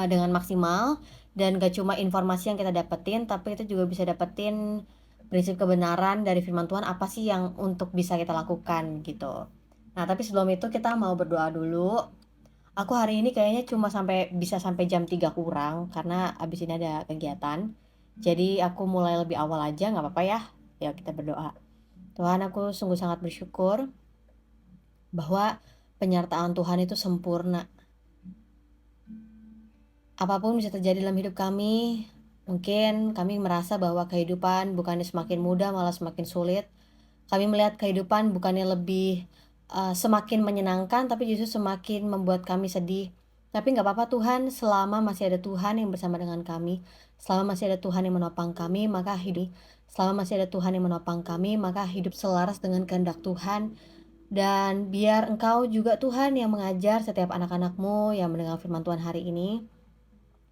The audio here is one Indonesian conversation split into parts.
dengan maksimal, dan gak cuma informasi yang kita dapetin, tapi kita juga bisa dapetin prinsip kebenaran dari firman Tuhan, apa sih yang untuk bisa kita lakukan gitu. Nah, tapi sebelum itu kita mau berdoa dulu. Aku hari ini kayaknya cuma bisa sampai jam 3 kurang karena abis ini ada kegiatan. Jadi aku mulai lebih awal aja, nggak apa-apa ya. Ya kita berdoa. Tuhan, aku sungguh sangat bersyukur bahwa penyertaan Tuhan itu sempurna. Apapun bisa terjadi dalam hidup kami, mungkin kami merasa bahwa kehidupan bukannya semakin mudah, malah semakin sulit. Kami melihat kehidupan bukannya lebih semakin menyenangkan, tapi justru semakin membuat kami sedih. Tapi nggak apa-apa Tuhan, selama masih ada Tuhan yang bersama dengan kami, selama masih ada Tuhan yang menopang kami, selama masih ada Tuhan yang menopang kami, maka hidup selaras dengan kehendak Tuhan. Dan biar Engkau juga Tuhan yang mengajar setiap anak-anak-Mu yang mendengar firman Tuhan hari ini.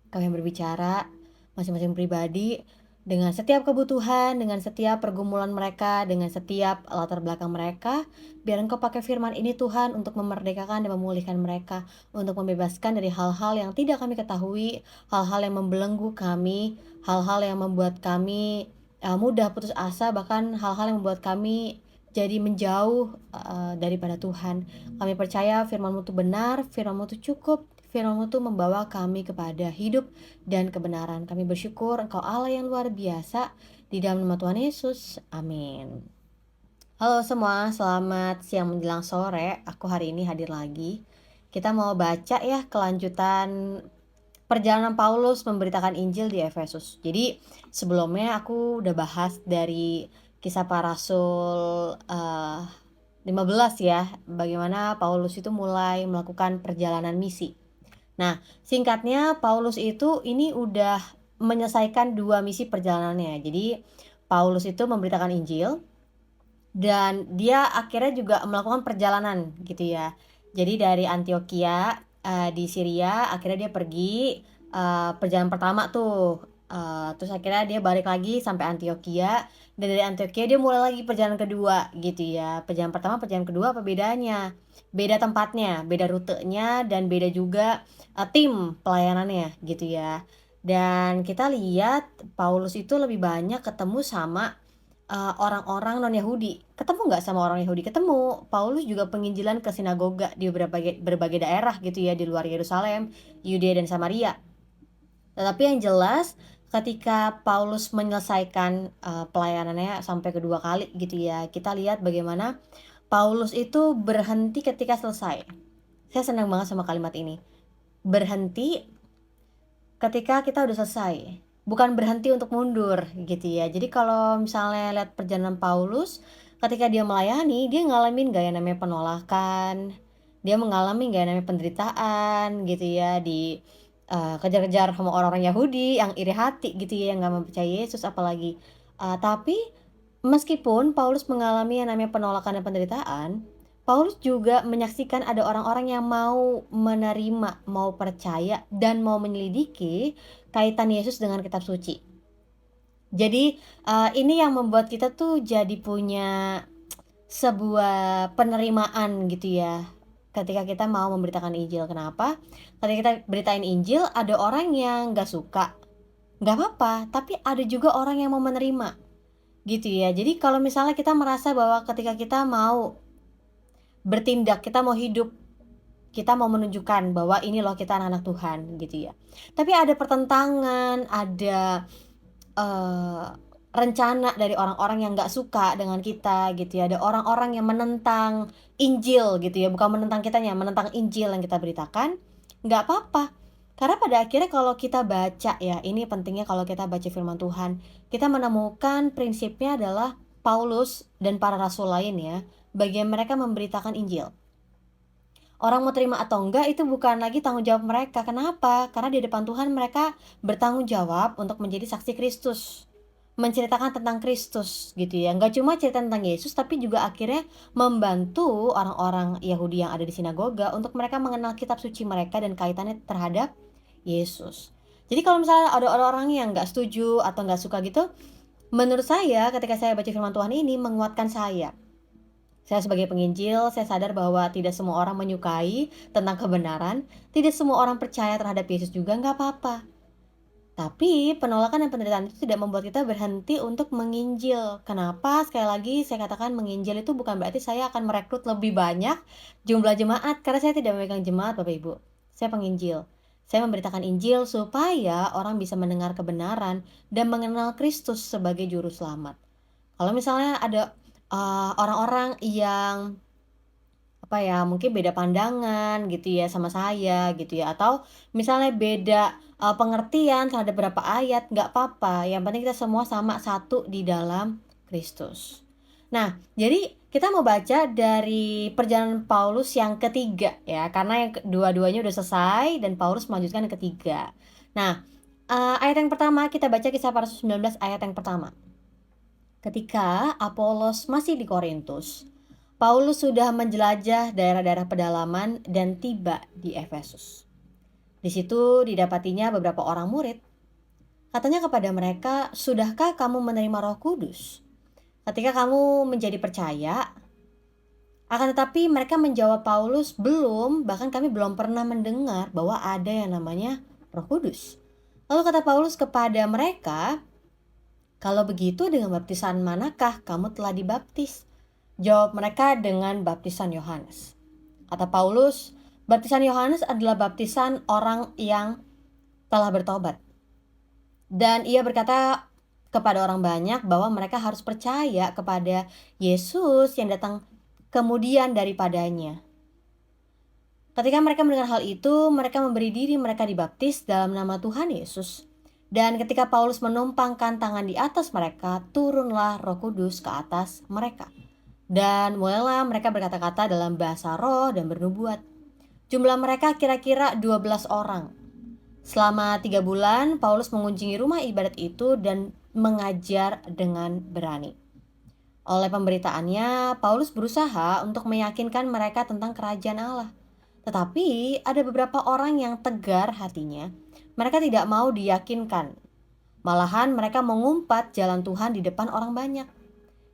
Kami berbicara masing-masing pribadi dengan setiap kebutuhan, dengan setiap pergumulan mereka, dengan setiap latar belakang mereka. Biar Engkau pakai firman ini Tuhan untuk memerdekakan dan memulihkan mereka, untuk membebaskan dari hal-hal yang tidak kami ketahui, hal-hal yang membelenggu kami, hal-hal yang membuat kami mudah putus asa, bahkan hal-hal yang membuat kami jadi menjauh daripada Tuhan. Kami percaya firman-Mu itu benar, firman-Mu itu cukup, firman-Mu itu membawa kami kepada hidup dan kebenaran. Kami bersyukur Engkau Allah yang luar biasa, di dalam nama Tuhan Yesus, amin. Halo semua, selamat siang menjelang sore. Aku hari ini hadir lagi. Kita mau baca ya kelanjutan perjalanan Paulus memberitakan Injil di Efesus. Jadi sebelumnya aku udah bahas dari kisah para rasul 15 ya, bagaimana Paulus itu mulai melakukan perjalanan misi. Nah, singkatnya Paulus itu ini udah menyelesaikan 2 misi perjalanannya. Jadi Paulus itu memberitakan Injil dan dia akhirnya juga melakukan perjalanan gitu ya. Jadi dari Antioquia di Syria, akhirnya dia pergi perjalanan pertama tuh. Terus akhirnya dia balik lagi sampai Antioquia, dan dari Antioquia dia mulai lagi perjalanan kedua gitu ya. Perjalanan pertama, perjalanan kedua apa bedanya? Beda tempatnya, beda rutenya, dan beda juga tim pelayanannya gitu ya. Dan kita lihat Paulus itu lebih banyak ketemu sama orang-orang non-Yahudi. Ketemu nggak sama orang Yahudi? Ketemu. Paulus juga penginjilan ke sinagoga di berbagai daerah gitu ya, di luar Yerusalem, Yudea dan Samaria. Tetapi yang jelas ketika Paulus menyelesaikan pelayanannya sampai kedua kali gitu ya, kita lihat bagaimana Paulus itu berhenti ketika selesai. Saya senang banget sama kalimat ini. Berhenti ketika kita udah selesai, bukan berhenti untuk mundur gitu ya. Jadi kalau misalnya lihat perjalanan Paulus, ketika dia melayani, dia ngalamin gak yang namanya penolakan, dia mengalami gak yang namanya penderitaan gitu ya, di kejar-kejar sama orang-orang Yahudi yang iri hati gitu ya, yang gak mempercayai Yesus apalagi. Tapi meskipun Paulus mengalami yang namanya penolakan dan penderitaan, Paulus juga menyaksikan ada orang-orang yang mau menerima, mau percaya, dan mau menyelidiki kaitan Yesus dengan kitab suci. Jadi ini yang membuat kita tuh jadi punya sebuah penerimaan gitu ya, ketika kita mau memberitakan Injil. Kenapa? Ketika kita beritain Injil, ada orang yang gak suka, gak apa-apa, tapi ada juga orang yang mau menerima gitu ya. Jadi kalau misalnya kita merasa bahwa ketika kita mau bertindak, kita mau hidup, kita mau menunjukkan bahwa ini loh kita anak-anak Tuhan gitu ya. Tapi ada pertentangan, ada rencana dari orang-orang yang gak suka dengan kita gitu ya. Ada orang-orang yang menentang Injil gitu ya, bukan menentang kitanya, menentang Injil yang kita beritakan. Gak apa-apa, karena pada akhirnya kalau kita baca ya, ini pentingnya kalau kita baca firman Tuhan, kita menemukan prinsipnya adalah Paulus dan para rasul lain ya, bagian mereka memberitakan Injil. Orang mau terima atau enggak itu bukan lagi tanggung jawab mereka. Kenapa? Karena di depan Tuhan mereka bertanggung jawab untuk menjadi saksi Kristus, menceritakan tentang Kristus gitu ya. Enggak cuma cerita tentang Yesus, tapi juga akhirnya membantu orang-orang Yahudi yang ada di sinagoga untuk mereka mengenal kitab suci mereka dan kaitannya terhadap Yesus. Jadi kalau misalnya ada orang yang enggak setuju atau enggak suka gitu, menurut saya ketika saya baca firman Tuhan ini menguatkan saya. Saya sebagai penginjil, saya sadar bahwa tidak semua orang menyukai tentang kebenaran, tidak semua orang percaya terhadap Yesus juga, nggak apa-apa. Tapi penolakan dan penderitaan itu tidak membuat kita berhenti untuk menginjil. Kenapa? Sekali lagi saya katakan menginjil itu bukan berarti saya akan merekrut lebih banyak jumlah jemaat, karena saya tidak memegang jemaat, Bapak Ibu. Saya penginjil. Saya memberitakan Injil supaya orang bisa mendengar kebenaran dan mengenal Kristus sebagai juru selamat. Kalau misalnya ada orang-orang yang apa ya, mungkin beda pandangan gitu ya sama saya gitu ya, atau misalnya beda, pengertian terhadap beberapa ayat, nggak apa-apa, yang penting kita semua sama satu di dalam Kristus. Nah, jadi kita mau baca dari perjalanan Paulus yang ketiga ya, karena yang dua-duanya udah selesai dan Paulus melanjutkan yang ketiga. Nah, ayat yang pertama kita baca Kisah Para Rasul 19 ayat yang pertama. Ketika Apolos masih di Korintus, Paulus sudah menjelajah daerah-daerah pedalaman dan tiba di Efesus. Di situ didapatinya beberapa orang murid. Katanya kepada mereka, "Sudahkah kamu menerima Roh Kudus ketika kamu menjadi percaya?" Akan tetapi mereka menjawab Paulus, "Belum, bahkan kami belum pernah mendengar bahwa ada yang namanya Roh Kudus." Lalu kata Paulus kepada mereka, "Kalau begitu dengan baptisan manakah kamu telah dibaptis?" Jawab mereka, "Dengan baptisan Yohanes." Kata Paulus, baptisan Yohanes adalah baptisan orang yang telah bertobat. Dan ia berkata kepada orang banyak bahwa mereka harus percaya kepada Yesus yang datang kemudian daripadanya. Ketika mereka mendengar hal itu, mereka memberi diri mereka dibaptis dalam nama Tuhan Yesus. Dan ketika Paulus menumpangkan tangan di atas mereka, turunlah Roh Kudus ke atas mereka. Dan mulailah mereka berkata-kata dalam bahasa roh dan bernubuat. Jumlah mereka kira-kira 12 orang. Selama 3 bulan, Paulus mengunjungi rumah ibadat itu dan mengajar dengan berani. Oleh pemberitaannya, Paulus berusaha untuk meyakinkan mereka tentang kerajaan Allah. Tetapi ada beberapa orang yang tegar hatinya. Mereka tidak mau diyakinkan. Malahan mereka mengumpat jalan Tuhan di depan orang banyak.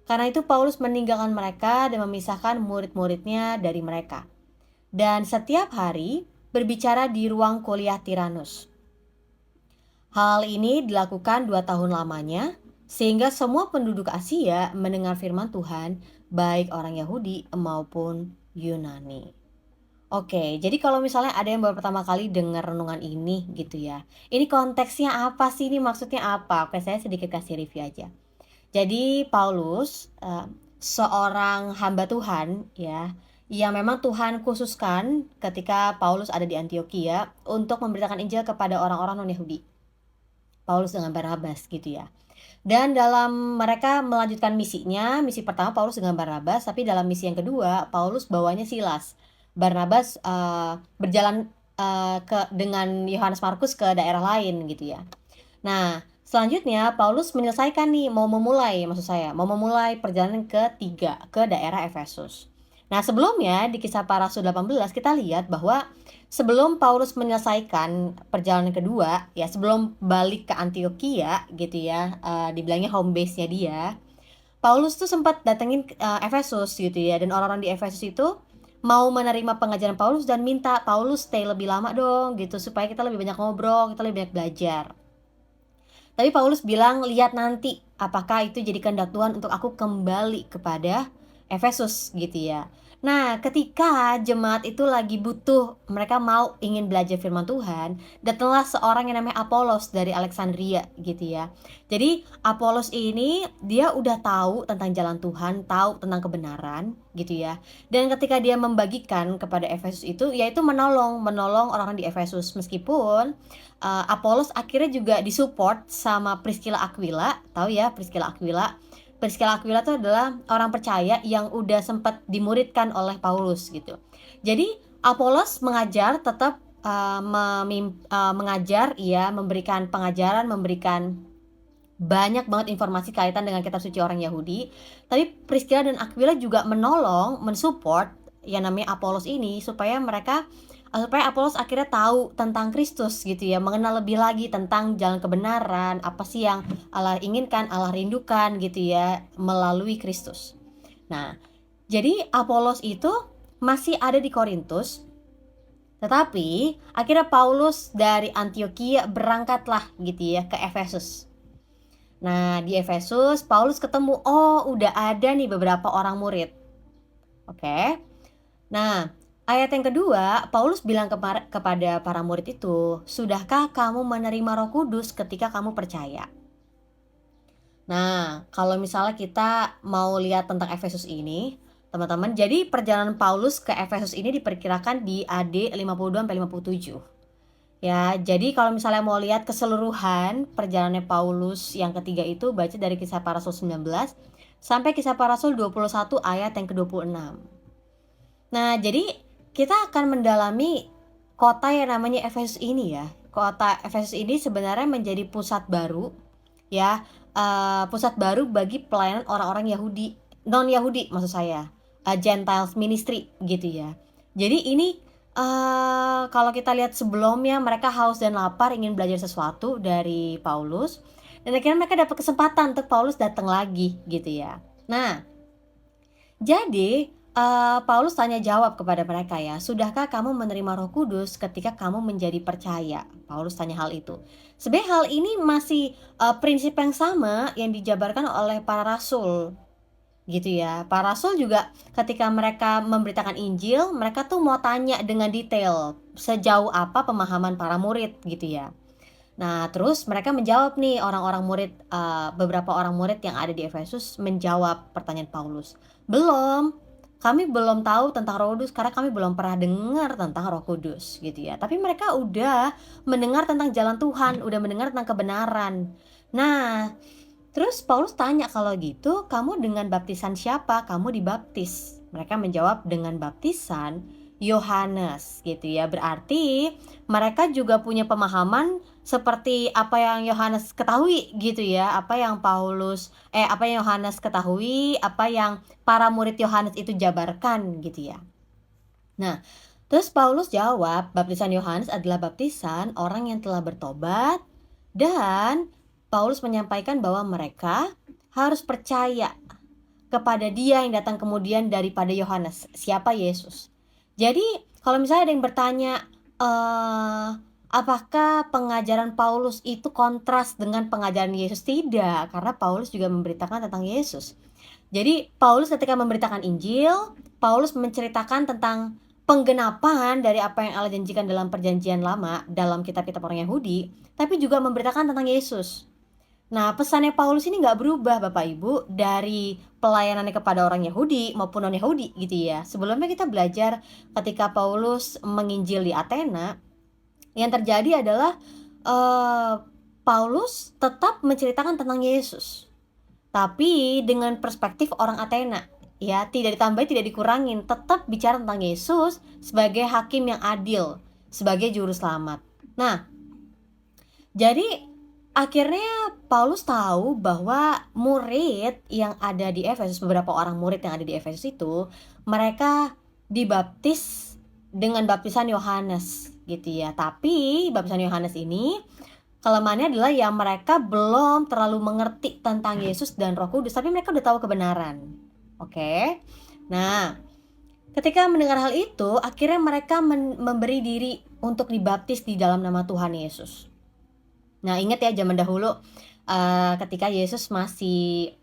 Karena itu Paulus meninggalkan mereka dan memisahkan murid-muridnya dari mereka. Dan setiap hari berbicara di ruang kuliah Tiranus. Hal ini dilakukan 2 tahun lamanya, sehingga semua penduduk Asia mendengar firman Tuhan, baik orang Yahudi maupun Yunani. Oke, jadi kalau misalnya ada yang baru pertama kali dengar renungan ini gitu ya. Ini konteksnya apa sih? Ini maksudnya apa? Oke, saya sedikit kasih review aja. Jadi Paulus, seorang hamba Tuhan ya, yang memang Tuhan khususkan ketika Paulus ada di Antiokhia untuk memberitakan Injil kepada orang-orang non-Yahudi. Paulus dengan Barnabas gitu ya. Dan dalam mereka melanjutkan misinya, misi pertama Paulus dengan Barnabas, tapi dalam misi yang kedua Paulus bawanya Silas. Barnabas berjalan dengan Yohanes Markus ke daerah lain gitu ya. Nah, selanjutnya Paulus menyelesaikan nih, mau memulai perjalanan ketiga ke daerah Efesus. Nah, sebelumnya di Kisah Para Rasul 18 kita lihat bahwa sebelum Paulus menyelesaikan perjalanan kedua, ya sebelum balik ke Antiokhia gitu ya, dibilangnya home base-nya dia, Paulus tuh sempat datengin Efesus gitu ya, dan orang-orang di Efesus itu mau menerima pengajaran Paulus dan minta Paulus stay lebih lama dong gitu, supaya kita lebih banyak ngobrol, kita lebih banyak belajar. Tapi Paulus bilang, "Lihat nanti apakah itu jadi kehendak Tuhan untuk aku kembali kepada Efesus," gitu ya. Nah, ketika jemaat itu lagi butuh, mereka ingin belajar firman Tuhan, datanglah seorang yang namanya Apolos dari Alexandria gitu ya. Jadi Apolos ini dia udah tahu tentang jalan Tuhan, tahu tentang kebenaran gitu ya. Dan ketika dia membagikan kepada Efesus itu, yaitu menolong orang-orang di Efesus, meskipun Apolos akhirnya juga disupport sama Priscilla Aquila. Tahu ya Priscilla Aquila? Priscilla Aquila itu adalah orang percaya yang udah sempat dimuridkan oleh Paulus gitu. Jadi Apolos mengajar, tetap mengajar, memberikan pengajaran, memberikan banyak banget informasi kaitan dengan kitab suci orang Yahudi. Tapi Priscilla dan Aquila juga menolong, mensupport yang namanya Apolos ini supaya Apolos akhirnya tahu tentang Kristus gitu ya, mengenal lebih lagi tentang jalan kebenaran, apa sih yang Allah inginkan, Allah rindukan gitu ya, melalui Kristus. Nah, Jadi Apolos itu masih ada di Korintus, tetapi akhirnya Paulus dari Antiokhia berangkatlah gitu ya ke Efesus. Nah, di Efesus Paulus ketemu, oh udah ada nih beberapa orang murid. Oke. Nah, ayat yang kedua, Paulus bilang kepada para murid itu, "Sudahkah kamu menerima Roh Kudus ketika kamu percaya?" Nah, kalau misalnya kita mau lihat tentang Efesus ini, teman-teman, jadi perjalanan Paulus ke Efesus ini diperkirakan di AD 52 sampai 57. Ya, jadi kalau misalnya mau lihat keseluruhan perjalanannya Paulus yang ketiga itu baca dari Kisah Para Rasul 19 sampai Kisah Para Rasul 21 ayat yang ke-26. Nah, jadi kita akan mendalami kota yang namanya Efesus ini ya. Kota Efesus ini sebenarnya menjadi pusat baru ya, pusat baru bagi pelayanan orang-orang Yahudi, non-Yahudi maksud saya, Gentiles ministry gitu ya. Jadi ini kalau kita lihat sebelumnya mereka haus dan lapar ingin belajar sesuatu dari Paulus, dan akhirnya mereka dapat kesempatan untuk Paulus datang lagi gitu ya. Nah, jadi Paulus tanya jawab kepada mereka ya, "Sudahkah kamu menerima Roh Kudus ketika kamu menjadi percaya?" Paulus tanya hal itu. Sebenarnya hal ini masih prinsip yang sama yang dijabarkan oleh para rasul gitu ya. Para rasul juga ketika mereka memberitakan Injil, mereka tuh mau tanya dengan detail sejauh apa pemahaman para murid gitu ya. Nah, terus mereka menjawab nih, orang-orang murid, beberapa orang murid yang ada di Efesus menjawab pertanyaan Paulus. "Belum, kami belum tahu tentang Roh Kudus karena kami belum pernah dengar tentang Roh Kudus," gitu ya. Tapi mereka udah mendengar tentang jalan Tuhan, udah mendengar tentang kebenaran. Nah, terus Paulus tanya, "Kalau gitu, kamu dengan baptisan siapa kamu dibaptis?" Mereka menjawab, "Dengan baptisan Yohanes," gitu ya. Berarti mereka juga punya pemahaman seperti apa yang Yohanes ketahui gitu ya. Apa yang Yohanes ketahui, apa yang para murid Yohanes itu jabarkan gitu ya. Nah, terus Paulus jawab, baptisan Yohanes adalah baptisan orang yang telah bertobat, dan Paulus menyampaikan bahwa mereka harus percaya kepada Dia yang datang kemudian daripada Yohanes, siapa Yesus. Jadi, kalau misalnya ada yang bertanya, apakah pengajaran Paulus itu kontras dengan pengajaran Yesus? Tidak, karena Paulus juga memberitakan tentang Yesus. Jadi Paulus ketika memberitakan Injil, Paulus menceritakan tentang penggenapan dari apa yang Allah janjikan dalam perjanjian lama, dalam kitab-kitab orang Yahudi, tapi juga memberitakan tentang Yesus. Nah, pesannya Paulus ini nggak berubah Bapak Ibu dari pelayanannya kepada orang Yahudi maupun non-Yahudi gitu ya. Sebelumnya kita belajar ketika Paulus menginjil di Athena, yang terjadi adalah Paulus tetap menceritakan tentang Yesus, tapi dengan perspektif orang Athena, ya, tidak ditambah, tidak dikurangin, tetap bicara tentang Yesus sebagai hakim yang adil, sebagai juru selamat. Nah, jadi akhirnya Paulus tahu bahwa murid yang ada di Efesus, beberapa orang murid yang ada di Efesus itu, mereka dibaptis dengan baptisan Yohanes gitu ya. Tapi baptisan Yohanes ini kelemahannya adalah ya mereka belum terlalu mengerti tentang Yesus dan Roh Kudus, tapi mereka udah tahu kebenaran. Oke. Nah, ketika mendengar hal itu, akhirnya mereka memberi diri untuk dibaptis di dalam nama Tuhan Yesus. Nah, ingat ya zaman dahulu ketika Yesus masih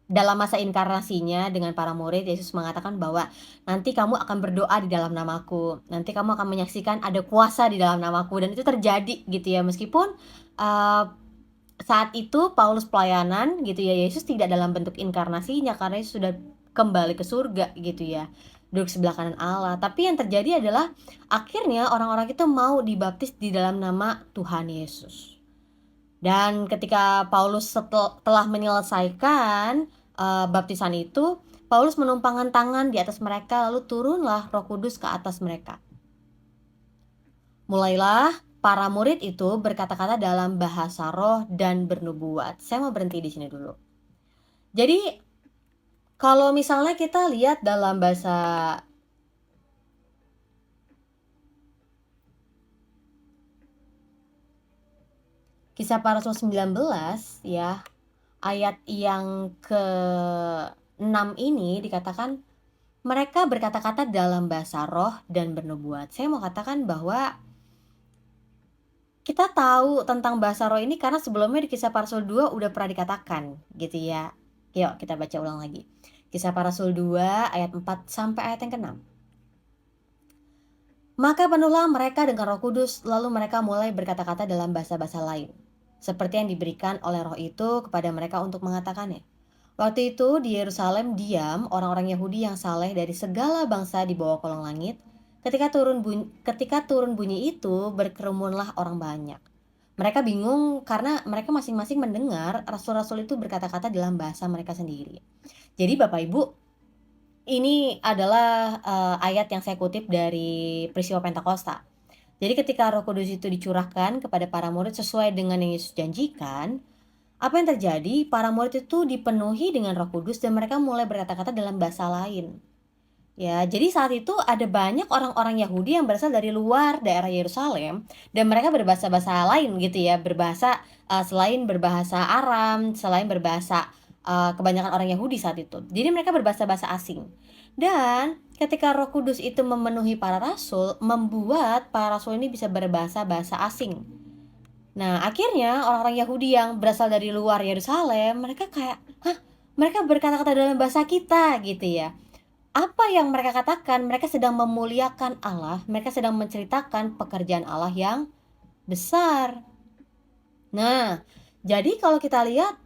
dalam masa inkarnasinya dengan para murid, Yesus mengatakan bahwa nanti kamu akan berdoa di dalam namaku, nanti kamu akan menyaksikan ada kuasa di dalam namaku, dan itu terjadi gitu ya. Meskipun saat itu Paulus pelayanan gitu ya, Yesus tidak dalam bentuk inkarnasinya karena Yesus sudah kembali ke surga gitu ya, duduk sebelah kanan Allah. Tapi yang terjadi adalah akhirnya orang-orang itu mau dibaptis di dalam nama Tuhan Yesus. Dan ketika Paulus telah menyelesaikan baptisan itu, Paulus menumpangkan tangan di atas mereka, lalu turunlah Roh Kudus ke atas mereka. Mulailah para murid itu berkata-kata dalam bahasa roh dan bernubuat. Saya mau berhenti di sini dulu. Jadi kalau misalnya kita lihat dalam bahasa Kisah Para Rasul 19 ya, ayat yang ke-6 ini dikatakan, mereka berkata-kata dalam bahasa roh dan bernubuat. Saya mau katakan bahwa kita tahu tentang bahasa roh ini karena sebelumnya di Kisah Para Rasul 2 udah pernah dikatakan gitu ya. Yuk kita baca ulang lagi. Kisah Para Rasul 2 ayat 4 sampai ayat yang ke-6. Maka penuhlah mereka dengan Roh Kudus, lalu mereka mulai berkata-kata dalam bahasa-bahasa lain, seperti yang diberikan oleh Roh itu kepada mereka untuk mengatakannya. Waktu itu di Yerusalem diam orang-orang Yahudi yang saleh dari segala bangsa di bawah kolong langit. Ketika turun bunyi itu, berkerumunlah orang banyak. Mereka bingung karena mereka masing-masing mendengar rasul-rasul itu berkata-kata dalam bahasa mereka sendiri. Jadi Bapak Ibu, ini adalah ayat yang saya kutip dari peristiwa Pentakosta. Jadi ketika Roh Kudus itu dicurahkan kepada para murid sesuai dengan yang Yesus janjikan, apa yang terjadi? Para murid itu dipenuhi dengan Roh Kudus dan mereka mulai berkata-kata dalam bahasa lain. Ya, jadi saat itu ada banyak orang-orang Yahudi yang berasal dari luar daerah Yerusalem dan mereka berbahasa-bahasa lain gitu ya, selain berbahasa Aram, selain berbahasa kebanyakan orang Yahudi saat itu. Jadi mereka berbahasa-bahasa asing. Dan ketika Roh Kudus itu memenuhi para rasul, membuat para rasul ini bisa berbahasa-bahasa asing. Nah, akhirnya orang-orang Yahudi yang berasal dari luar Yerusalem, mereka kayak, "Hah? Mereka berkata-kata dalam bahasa kita," gitu ya. Apa yang mereka katakan? Mereka sedang memuliakan Allah, mereka sedang menceritakan pekerjaan Allah yang besar. Nah, jadi kalau kita lihat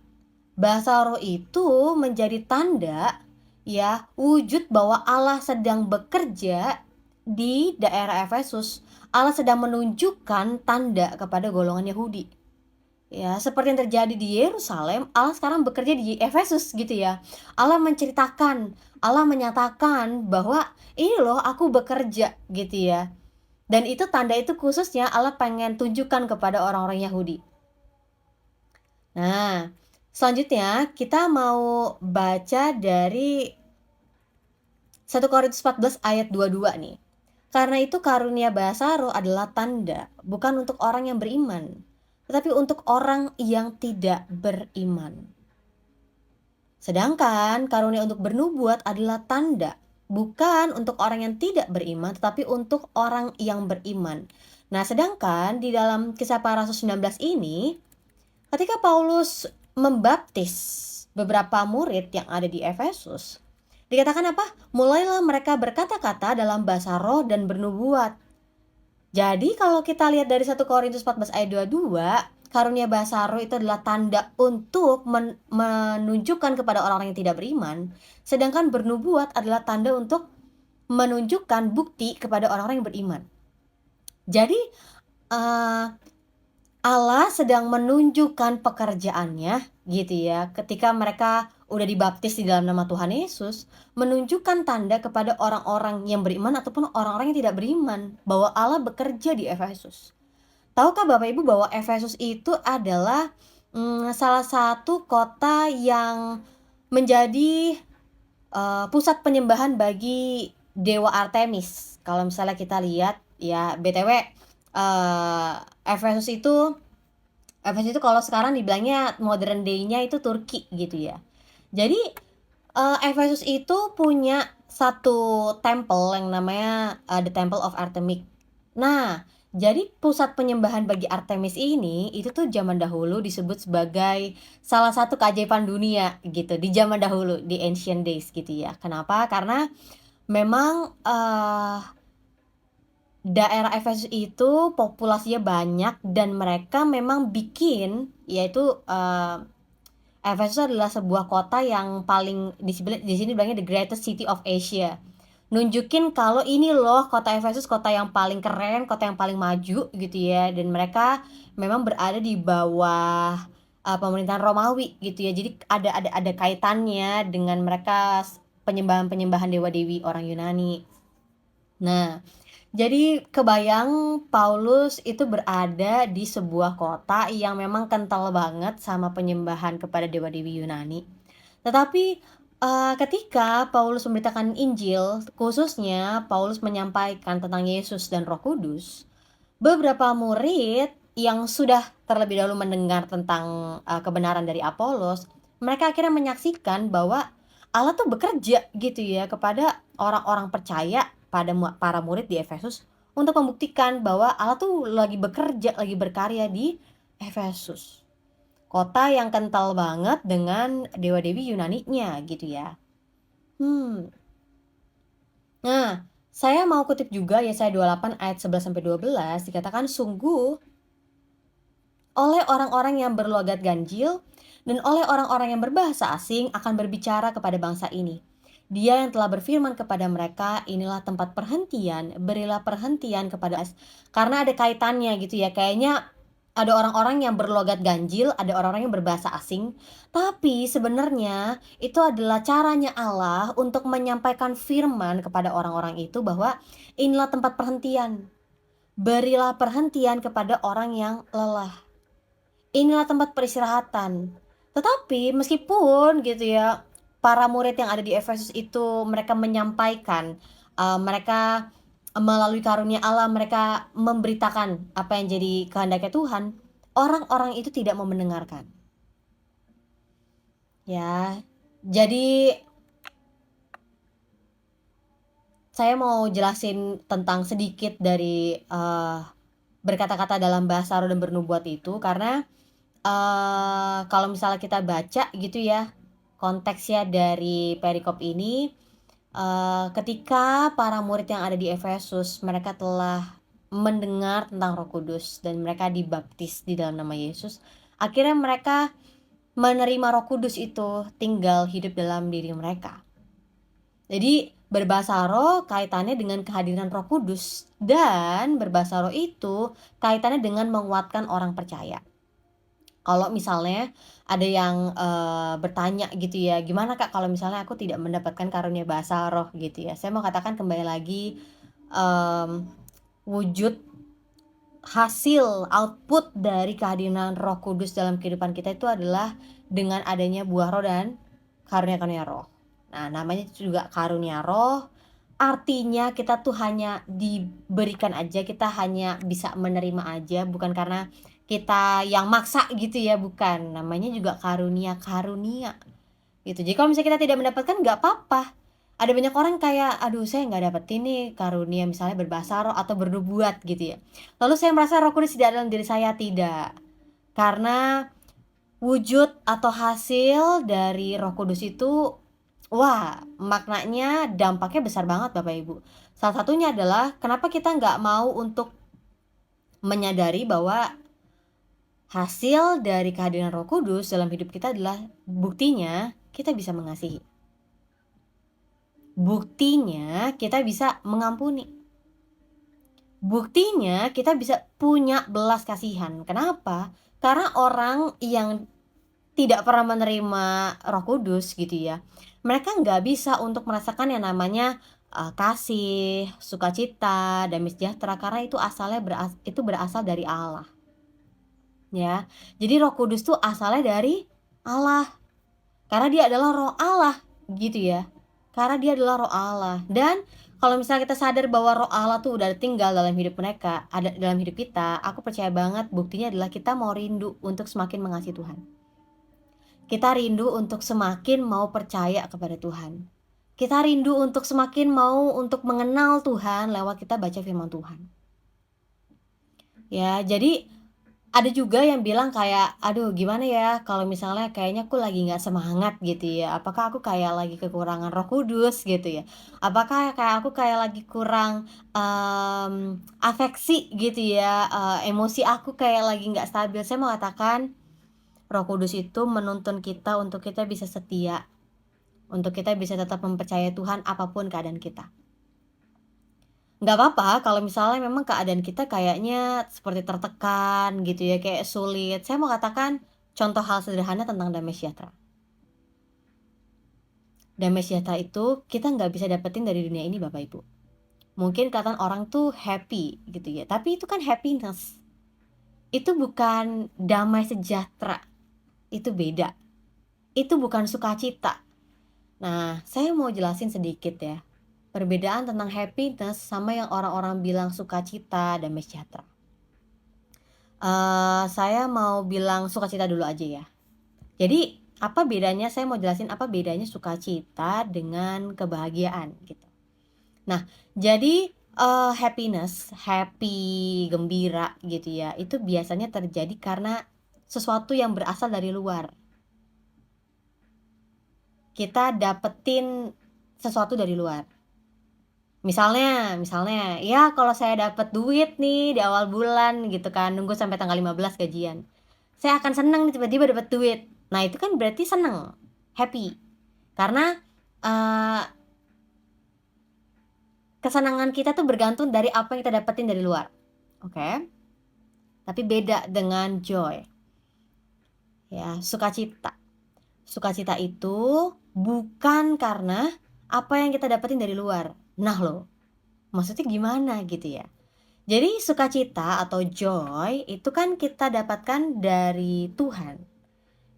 bahasa roh itu menjadi tanda ya wujud bahwa Allah sedang bekerja di daerah Efesus. Allah sedang menunjukkan tanda kepada golongan Yahudi. Ya, seperti yang terjadi di Yerusalem, Allah sekarang bekerja di Efesus gitu ya. Allah menceritakan, Allah menyatakan bahwa ini loh aku bekerja gitu ya. Dan itu tanda itu khususnya Allah pengen tunjukkan kepada orang-orang Yahudi. Nah, selanjutnya kita mau baca dari 1 Korintus 14 ayat 22 nih. Karena itu karunia bahasa roh adalah tanda, bukan untuk orang yang beriman, tetapi untuk orang yang tidak beriman. Sedangkan karunia untuk bernubuat adalah tanda, bukan untuk orang yang tidak beriman, tetapi untuk orang yang beriman. Nah, sedangkan di dalam Kisah Para Rasul 19 ini, ketika Paulus membaptis beberapa murid yang ada di Efesus, dikatakan apa? Mulailah mereka berkata-kata dalam bahasa roh dan bernubuat. Jadi kalau kita lihat dari 1 Korintus 14 ayat 22, karunia bahasa roh itu adalah tanda untuk menunjukkan kepada orang-orang yang tidak beriman. Sedangkan bernubuat adalah tanda untuk menunjukkan bukti kepada orang-orang yang beriman. Jadi Allah sedang menunjukkan pekerjaannya gitu ya, ketika mereka udah dibaptis di dalam nama Tuhan Yesus, menunjukkan tanda kepada orang-orang yang beriman ataupun orang-orang yang tidak beriman bahwa Allah bekerja di Efesus. Tahukah Bapak Ibu bahwa Efesus itu adalah salah satu kota yang menjadi pusat penyembahan bagi dewa Artemis. Kalau misalnya kita lihat ya, BTW Efesus itu kalau sekarang dibilangnya modern day-nya itu Turki gitu ya. Jadi Efesus itu punya satu temple yang namanya The Temple of Artemis. Nah, jadi pusat penyembahan bagi Artemis ini itu tuh zaman dahulu disebut sebagai salah satu keajaiban dunia gitu di zaman dahulu, di ancient days gitu ya. Kenapa? Karena memang daerah Efesus itu populasinya banyak dan mereka memang bikin, yaitu Efesus adalah sebuah kota yang paling di sini bilangnya the greatest city of Asia. Nunjukin kalau ini loh kota Efesus, kota yang paling keren, kota yang paling maju gitu ya. Dan mereka memang berada di bawah pemerintahan Romawi gitu ya. Jadi ada kaitannya dengan mereka penyembahan dewa dewi orang Yunani. Nah, jadi kebayang Paulus itu berada di sebuah kota yang memang kental banget sama penyembahan kepada dewa-dewi Yunani. Tetapi ketika Paulus memberitakan Injil, khususnya Paulus menyampaikan tentang Yesus dan Roh Kudus, beberapa murid yang sudah terlebih dahulu mendengar tentang kebenaran dari Apolos, mereka akhirnya menyaksikan bahwa Allah tuh bekerja gitu ya kepada orang-orang percaya, pada para murid di Efesus untuk membuktikan bahwa Allah tuh lagi bekerja, lagi berkarya di Efesus. Kota yang kental banget dengan dewa-dewi Yunaninya gitu ya. Nah, saya mau kutip juga Yesaya 28 ayat 11 sampai 12, dikatakan sungguh oleh orang-orang yang berlogat ganjil dan oleh orang-orang yang berbahasa asing akan berbicara kepada bangsa ini. Dia yang telah berfirman kepada mereka, inilah tempat perhentian, berilah perhentian kepada karena ada kaitannya gitu ya. Kayaknya ada orang-orang yang berlogat ganjil, ada orang-orang yang berbahasa asing, tapi sebenarnya itu adalah caranya Allah untuk menyampaikan firman kepada orang-orang itu bahwa inilah tempat perhentian. Berilah perhentian kepada orang yang lelah. Inilah tempat peristirahatan. Tetapi meskipun gitu ya, para murid yang ada di Efesus itu mereka menyampaikan, mereka melalui karunia Allah mereka memberitakan apa yang jadi kehendaknya Tuhan, orang-orang itu tidak mau mendengarkan. Ya. Jadi saya mau jelasin tentang sedikit dari berkata-kata dalam bahasa roh dan bernubuat itu karena kalau misalnya kita baca gitu ya, konteksnya dari perikop ini, ketika para murid yang ada di Efesus, mereka telah mendengar tentang Roh Kudus dan mereka dibaptis di dalam nama Yesus, akhirnya mereka menerima Roh Kudus itu tinggal hidup dalam diri mereka. Jadi berbahasa roh kaitannya dengan kehadiran Roh Kudus dan berbahasa roh itu kaitannya dengan menguatkan orang percaya. Kalau misalnya ada yang bertanya gitu ya, gimana Kak kalau misalnya aku tidak mendapatkan karunia bahasa roh gitu ya. Saya mau katakan kembali lagi, wujud hasil output dari kehadiran Roh Kudus dalam kehidupan kita itu adalah dengan adanya buah roh dan karunia-karunia roh. Nah, namanya juga karunia roh, artinya kita tuh hanya diberikan aja, kita hanya bisa menerima aja, bukan karena kita yang maksa gitu ya, bukan. Namanya juga karunia-karunia gitu. Jadi kalau misalnya kita tidak mendapatkan nggak apa-apa. Ada banyak orang kayak, aduh saya nggak dapet ini karunia misalnya berbahasa roh atau bernubuat gitu ya. Lalu saya merasa Roh Kudus tidak dalam diri saya, tidak. Karena wujud atau hasil dari Roh Kudus itu, wah, maknanya dampaknya besar banget Bapak Ibu. Salah satunya adalah kenapa kita nggak mau untuk menyadari bahwa hasil dari kehadiran Roh Kudus dalam hidup kita adalah buktinya kita bisa mengasihi. Buktinya kita bisa mengampuni. Buktinya kita bisa punya belas kasihan. Kenapa? Karena orang yang tidak pernah menerima Roh Kudus gitu ya, mereka nggak bisa untuk merasakan yang namanya kasih, sukacita, damai sejahtera karena itu asalnya berasal dari Allah. Ya. Jadi Roh Kudus tuh asalnya dari Allah. Karena dia adalah Roh Allah gitu ya. Karena dia adalah Roh Allah. Dan kalau misalnya kita sadar bahwa Roh Allah tuh udah tinggal dalam hidup mereka, ada dalam hidup kita, aku percaya banget buktinya adalah kita mau rindu untuk semakin mengasihi Tuhan. Kita rindu untuk semakin mau percaya kepada Tuhan. Kita rindu untuk semakin mau untuk mengenal Tuhan lewat kita baca firman Tuhan. Ya, jadi ada juga yang bilang kayak, aduh gimana ya kalau misalnya kayaknya aku lagi nggak semangat gitu ya. Apakah aku kayak lagi kekurangan Roh Kudus gitu ya? Apakah kayak aku kayak lagi kurang afeksi gitu ya? Emosi aku kayak lagi nggak stabil. Saya mau katakan Roh Kudus itu menuntun kita untuk kita bisa setia, untuk kita bisa tetap mempercayai Tuhan apapun keadaan kita. Nggak apa-apa kalau misalnya memang keadaan kita kayaknya seperti tertekan gitu ya, kayak sulit. Saya mau katakan contoh hal sederhana tentang damai sejahtera. Damai sejahtera itu kita nggak bisa dapetin dari dunia ini Bapak Ibu. Mungkin kelihatan orang tuh happy gitu ya, tapi itu kan happiness. Itu bukan damai sejahtera. Itu beda. Itu bukan sukacita. Nah, saya mau jelasin sedikit ya. Perbedaan tentang happiness sama yang orang-orang bilang sukacita, damai sejahtera. Saya mau bilang sukacita dulu aja ya. Jadi Apa bedanya, saya mau jelasin apa bedanya sukacita dengan kebahagiaan gitu. Nah, jadi, happy, gembira gitu ya, itu biasanya terjadi karena sesuatu yang berasal dari luar. Kita dapetin sesuatu dari luar. Misalnya, ya kalau saya dapat duit nih di awal bulan gitu kan, nunggu sampai tanggal 15 gajian. Saya akan seneng nih tiba-tiba dapat duit. Nah, itu kan berarti seneng, happy. Karena kesenangan kita tuh bergantung dari apa yang kita dapetin dari luar. Oke? Tapi beda dengan joy. Ya, sukacita. Sukacita itu bukan karena apa yang kita dapetin dari luar. Nah loh, maksudnya gimana gitu ya? Jadi sukacita atau joy itu kan kita dapatkan dari Tuhan.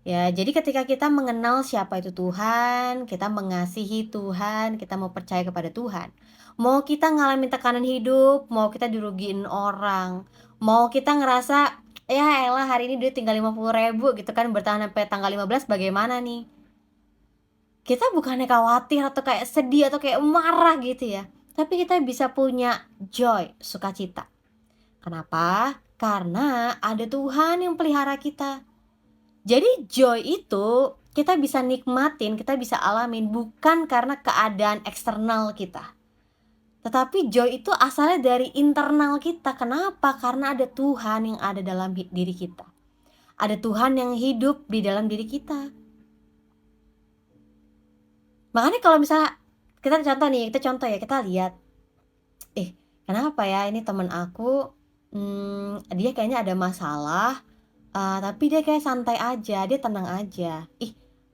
Ya, jadi ketika kita mengenal siapa itu Tuhan, kita mengasihi Tuhan, kita mau percaya kepada Tuhan. Mau kita ngalamin tekanan hidup, mau kita dirugiin orang, mau kita ngerasa, ya elah hari ini duit tinggal 50.000 gitu kan, bertahan sampai tanggal 15 bagaimana nih? Kita bukannya khawatir atau kayak sedih atau kayak marah gitu ya. Tapi kita bisa punya joy, sukacita. Kenapa? Karena ada Tuhan yang pelihara kita. Jadi joy itu kita bisa nikmatin, kita bisa alamin bukan karena keadaan eksternal kita. Tetapi joy itu asalnya dari internal kita. Kenapa? Karena ada Tuhan yang ada dalam diri kita. Ada Tuhan yang hidup di dalam diri kita. Makanya kalau misalnya kita contoh ya, kita lihat, kenapa ya ini temen aku, dia kayaknya ada masalah, tapi dia kayak santai aja, dia tenang aja.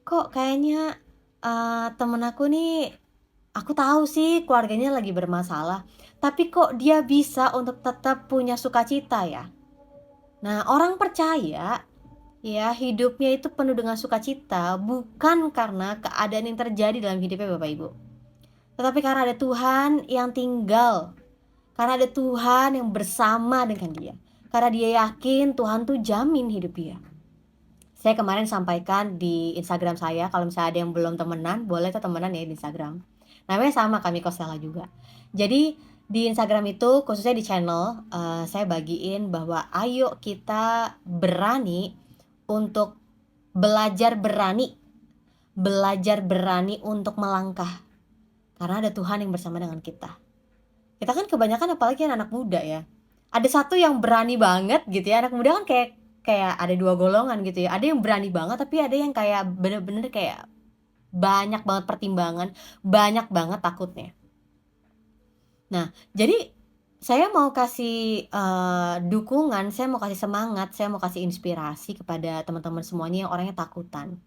Kok kayaknya temen aku nih, aku tahu sih keluarganya lagi bermasalah, tapi kok dia bisa untuk tetap punya sukacita ya. Nah, orang percaya ya hidupnya itu penuh dengan sukacita bukan karena keadaan yang terjadi dalam hidupnya Bapak Ibu, tetapi karena ada Tuhan yang tinggal, karena ada Tuhan yang bersama dengan dia, karena dia yakin Tuhan tuh jamin hidup dia. Saya kemarin sampaikan di Instagram saya, kalau misalnya ada yang belum temenan, boleh tuh temenan ya di Instagram. Namanya sama, Kami Kostela juga. Jadi di Instagram itu, khususnya di channel, saya bagiin bahwa ayo kita berani untuk belajar berani untuk melangkah. Karena ada Tuhan yang bersama dengan kita. Kita kan kebanyakan apalagi anak muda ya. Ada satu yang berani banget gitu ya. Anak muda kan kayak ada dua golongan gitu ya. Ada yang berani banget, tapi ada yang kayak bener-bener kayak banyak banget pertimbangan, banyak banget takutnya. Nah, jadi saya mau kasih dukungan, saya mau kasih semangat, saya mau kasih inspirasi kepada teman-teman semuanya yang orangnya takutan.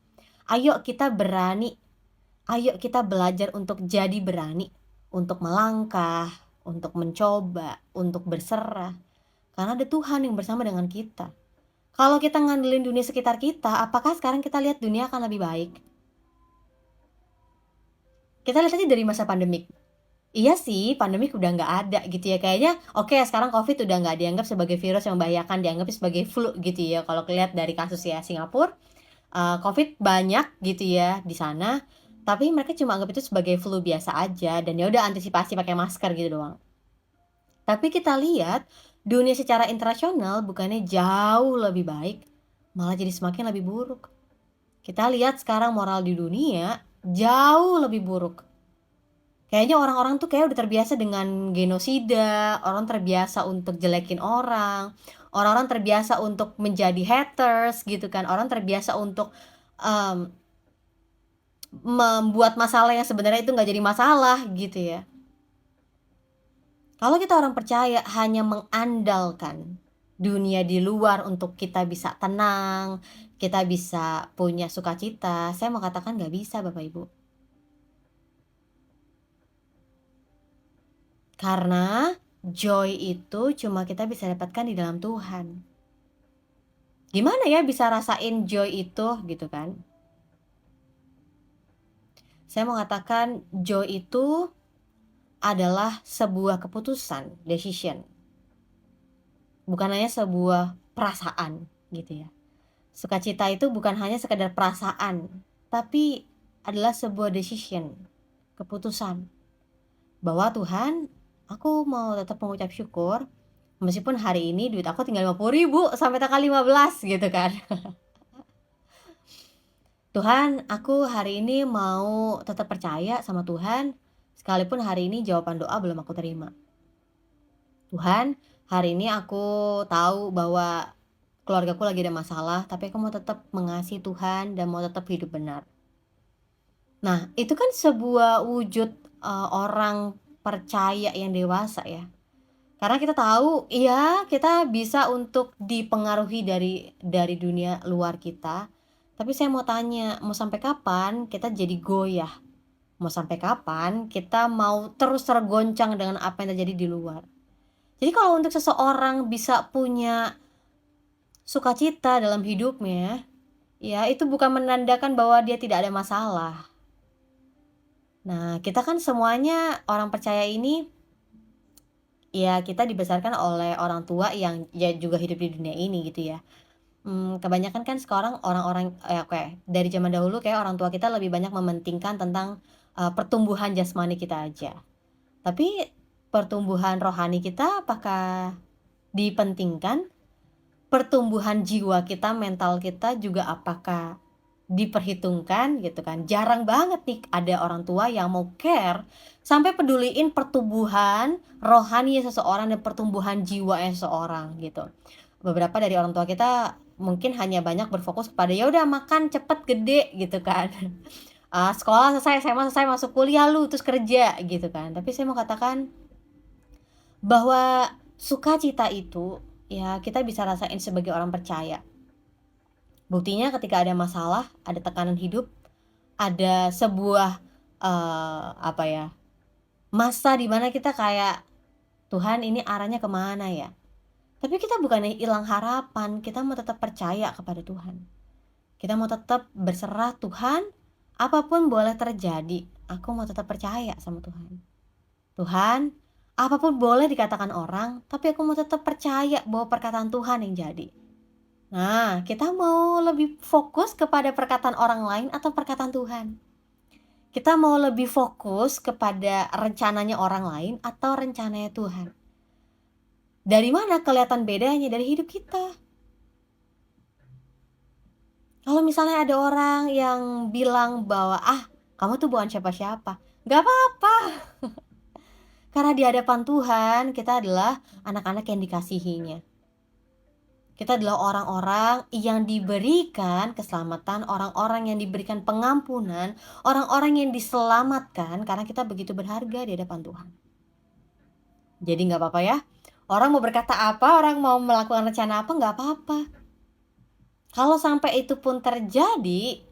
Ayo kita berani, ayo kita belajar untuk jadi berani, untuk melangkah, untuk mencoba, untuk berserah. Karena ada Tuhan yang bersama dengan kita. Kalau kita ngandelin dunia sekitar kita, apakah sekarang kita lihat dunia akan lebih baik? Kita lihat aja dari masa pandemik. Iya sih, pandemik udah nggak ada gitu ya. Kayaknya oke, sekarang COVID udah nggak dianggap sebagai virus yang membahayakan, dianggap sebagai flu gitu ya. Kalau lihat dari kasus ya Singapura, COVID banyak gitu ya di sana. Tapi mereka cuma anggap itu sebagai flu biasa aja, dan ya udah antisipasi pakai masker gitu doang. Tapi kita lihat dunia secara internasional bukannya jauh lebih baik, malah jadi semakin lebih buruk. Kita lihat sekarang moral di dunia jauh lebih buruk. Kayaknya orang-orang tuh kayak udah terbiasa dengan genosida, orang terbiasa untuk jelekin orang terbiasa untuk menjadi haters gitu kan, orang terbiasa untuk membuat masalah yang sebenarnya itu nggak jadi masalah gitu ya. Kalau kita orang percaya hanya mengandalkan dunia di luar untuk kita bisa tenang, kita bisa punya sukacita, saya mau katakan nggak bisa Bapak Ibu. Karena joy itu cuma kita bisa dapatkan di dalam Tuhan. Gimana ya bisa rasain joy itu gitu kan? Saya mau katakan joy itu adalah sebuah keputusan, decision. Bukan hanya sebuah perasaan gitu ya. Sukacita itu bukan hanya sekedar perasaan, tapi adalah sebuah decision, keputusan bahwa Tuhan, aku mau tetap mengucap syukur meskipun hari ini duit aku tinggal 50.000 sampai tanggal 15 gitu kan. Tuhan, aku hari ini mau tetap percaya sama Tuhan, sekalipun hari ini jawaban doa belum aku terima. Tuhan, hari ini aku tahu bahwa keluargaku lagi ada masalah, tapi aku mau tetap mengasihi Tuhan dan mau tetap hidup benar. Nah, itu kan sebuah wujud, orang percaya yang dewasa ya. Karena kita tahu, iya kita bisa untuk dipengaruhi dari dunia luar kita, tapi saya mau tanya, mau sampai kapan kita jadi goyah? Mau sampai kapan kita mau terus tergoncang dengan apa yang terjadi di luar? Jadi kalau untuk seseorang bisa punya sukacita dalam hidupnya, ya itu bukan menandakan bahwa dia tidak ada masalah. Nah, kita kan semuanya orang percaya ini, ya kita dibesarkan oleh orang tua yang ya juga hidup di dunia ini gitu ya. Kebanyakan kan sekarang orang-orang oke, dari zaman dahulu kayak orang tua kita lebih banyak mementingkan tentang, pertumbuhan jasmani kita aja. Tapi pertumbuhan rohani kita apakah dipentingkan? Pertumbuhan jiwa kita, mental kita juga apakah diperhitungkan gitu kan? Jarang banget nih ada orang tua yang mau care sampai peduliin pertumbuhan rohani seseorang dan pertumbuhan jiwanya seseorang gitu. Beberapa dari orang tua kita mungkin hanya banyak berfokus kepada, "Ya udah makan cepet gede," gitu kan. "Sekolah selesai, SMA selesai, masuk kuliah lu, terus kerja," gitu kan. Tapi saya mau katakan bahwa sukacita itu, ya kita bisa rasain sebagai orang percaya. Buktinya ketika ada masalah, ada tekanan hidup, ada sebuah, apa ya, masa di mana kita kayak, "Tuhan ini arahnya kemana ya?" Tapi kita bukannya hilang harapan, kita mau tetap percaya kepada Tuhan. Kita mau tetap berserah, "Tuhan, apapun boleh terjadi, aku mau tetap percaya sama Tuhan. Tuhan, apapun boleh dikatakan orang, tapi aku mau tetap percaya bahwa perkataan Tuhan yang jadi." Nah, kita mau lebih fokus kepada perkataan orang lain atau perkataan Tuhan? Kita mau lebih fokus kepada rencananya orang lain atau rencananya Tuhan? Dari mana kelihatan bedanya? Dari hidup kita. Kalau misalnya ada orang yang bilang bahwa, "Ah, kamu tuh bukan siapa-siapa." Nggak apa-apa, karena di hadapan Tuhan kita adalah anak-anak yang dikasihinya. Kita adalah orang-orang yang diberikan keselamatan, orang-orang yang diberikan pengampunan, orang-orang yang diselamatkan karena kita begitu berharga di hadapan Tuhan. Jadi nggak apa-apa ya, orang mau berkata apa, orang mau melakukan rencana apa, nggak apa-apa. Kalau sampai itu pun terjadi,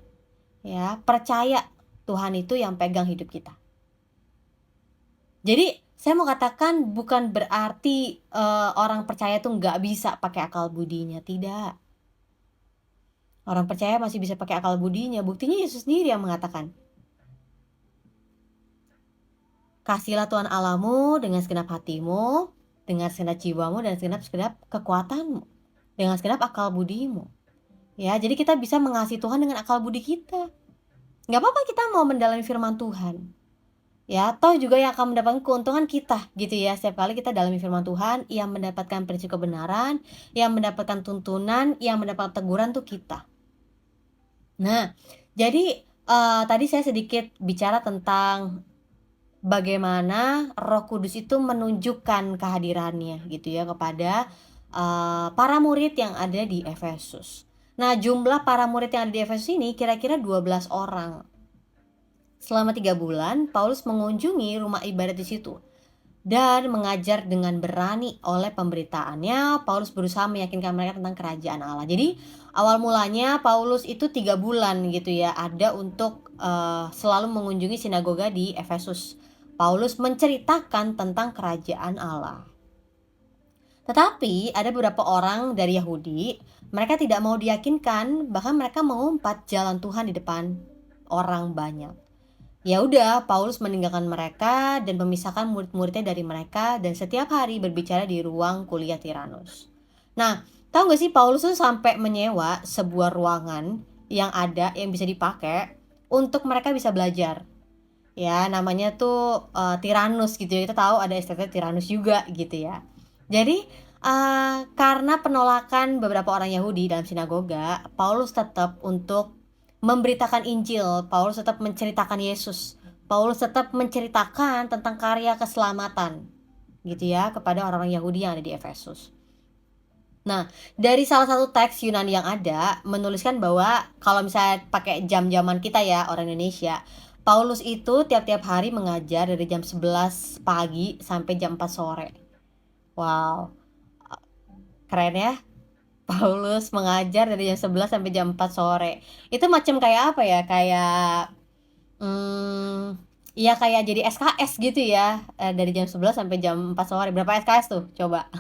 ya percaya Tuhan itu yang pegang hidup kita. Jadi saya mau katakan bukan berarti, orang percaya tuh nggak bisa pakai akal budinya, tidak. Orang percaya masih bisa pakai akal budinya, buktinya Yesus sendiri yang mengatakan, "Kasihilah Tuhan Allahmu dengan segenap hatimu, dengan segenap jiwamu, dan segenap kekuatanmu, dengan segenap akal budimu." Ya, jadi kita bisa mengasihi Tuhan dengan akal budi kita. Nggak apa-apa kita mau mendalami firman Tuhan. Ya, toh juga yang akan mendapatkan keuntungan kita gitu ya. Setiap kali kita dalami firman Tuhan, yang mendapatkan prinsip kebenaran, yang mendapatkan tuntunan, yang mendapat teguran tuh kita. Nah, jadi tadi saya sedikit bicara tentang bagaimana Roh Kudus itu menunjukkan kehadirannya gitu ya kepada, para murid yang ada di Efesus. Nah, jumlah para murid yang ada di Efesus ini kira-kira 12 orang. Selama 3 bulan, Paulus mengunjungi rumah ibadat di situ dan mengajar dengan berani. Oleh pemberitaannya, Paulus berusaha meyakinkan mereka tentang kerajaan Allah. Jadi, awal mulanya Paulus itu 3 bulan gitu ya, ada untuk selalu mengunjungi sinagoga di Efesus. Paulus menceritakan tentang kerajaan Allah. Tetapi ada beberapa orang dari Yahudi, mereka tidak mau diyakinkan, bahkan mereka mengumpat jalan Tuhan di depan orang banyak. Ya udah, Paulus meninggalkan mereka dan memisahkan murid-muridnya dari mereka dan setiap hari berbicara di ruang kuliah Tiranus. Nah, Tahu nggak sih Paulus tuh sampai menyewa sebuah ruangan yang ada yang bisa dipakai untuk mereka bisa belajar. Ya, namanya tuh Tyrannus gitu ya. Kita tahu ada istilah Tyrannus juga gitu ya. Jadi karena penolakan beberapa orang Yahudi dalam sinagoga, Paulus tetap untuk memberitakan Injil. Paulus tetap menceritakan Yesus. Paulus tetap menceritakan tentang karya keselamatan gitu ya kepada orang-orang Yahudi yang ada di Efesus. Nah, dari salah satu teks Yunani yang ada menuliskan bahwa kalau misalnya pakai jam-jaman kita ya orang Indonesia, Paulus itu tiap-tiap hari mengajar dari jam 11 pagi sampai jam 4 sore. Wow, keren ya. Paulus mengajar dari jam 11 sampai jam 4 sore. Itu macam kayak apa ya? Kayak hmm, ya kayak jadi SKS gitu ya. Dari jam 11 sampai jam 4 sore. Berapa SKS tuh? Coba.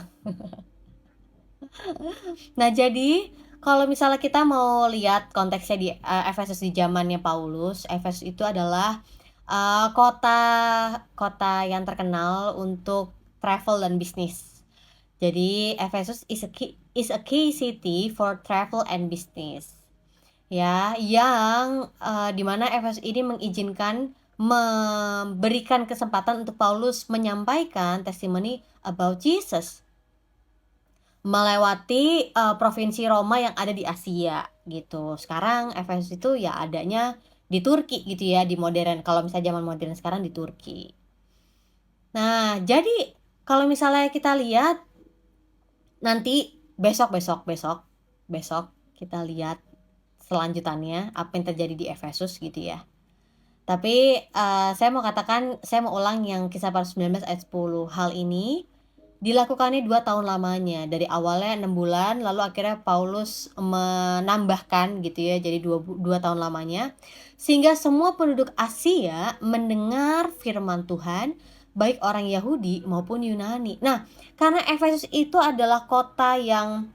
Nah, jadi kalau misalnya kita mau lihat konteksnya di Efesus di zamannya Paulus, Efesus itu adalah kota kota yang terkenal untuk travel dan bisnis. Jadi Efesus is a key city for travel and business. Ya, yang dimana Efesus ini mengizinkan memberikan kesempatan untuk Paulus menyampaikan testimoni about Jesus melewati provinsi Roma yang ada di Asia gitu. Sekarang Efesus itu ya adanya di Turki gitu ya, di modern. Kalau misalnya zaman modern sekarang di Turki. Nah, jadi kalau misalnya kita lihat nanti besok kita lihat selanjutannya apa yang terjadi di Efesus gitu ya. Tapi saya mau ulang yang Kisah Para 19 ayat 10. Hal ini dilakukannya 2 tahun lamanya, dari awalnya 6 bulan, lalu akhirnya Paulus menambahkan gitu ya, jadi 2 tahun lamanya, sehingga semua penduduk Asia mendengar firman Tuhan, baik orang Yahudi maupun Yunani. Nah, karena Efesus itu adalah kota yang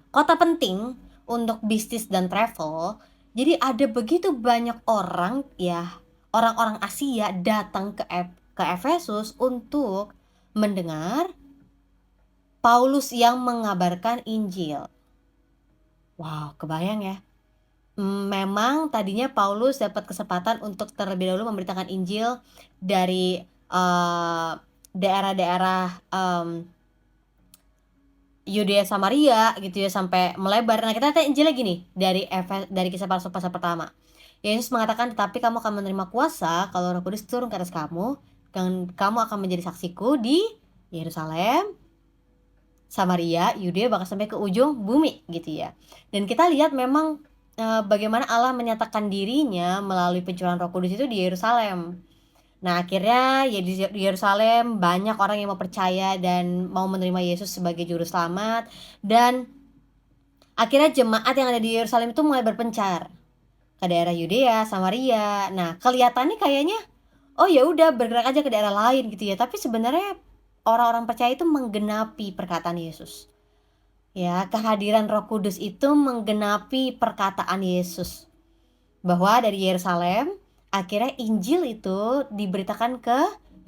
kota penting untuk bisnis dan travel, jadi ada begitu banyak orang ya, orang-orang Asia datang ke Efesus untuk mendengar Paulus yang mengabarkan Injil. Wow, kebayang ya. Memang tadinya Paulus dapat kesempatan untuk terlebih dahulu memberitakan Injil dari daerah-daerah Yudea Samaria gitu ya sampai melebar. Nah, kita lihat Injilnya gini dari Kisah Para Pasal pertama. Yesus mengatakan, "Tetapi kamu akan menerima kuasa kalau Roh Kudus turun ke atas kamu, dan kamu akan menjadi saksiku di Yerusalem, Samaria, Yudea, bahkan sampai ke ujung bumi," gitu ya. Dan kita lihat memang bagaimana Allah menyatakan dirinya melalui pencurahan Roh Kudus itu di Yerusalem. Nah, akhirnya ya di Yerusalem banyak orang yang mau percaya dan mau menerima Yesus sebagai juru selamat, dan akhirnya jemaat yang ada di Yerusalem itu mulai berpencar ke daerah Yudea, Samaria. Nah, kelihatannya kayaknya oh ya udah bergerak aja ke daerah lain gitu ya, tapi sebenarnya orang-orang percaya itu menggenapi perkataan Yesus. Ya, kehadiran Roh Kudus itu menggenapi perkataan Yesus bahwa dari Yerusalem akhirnya Injil itu diberitakan ke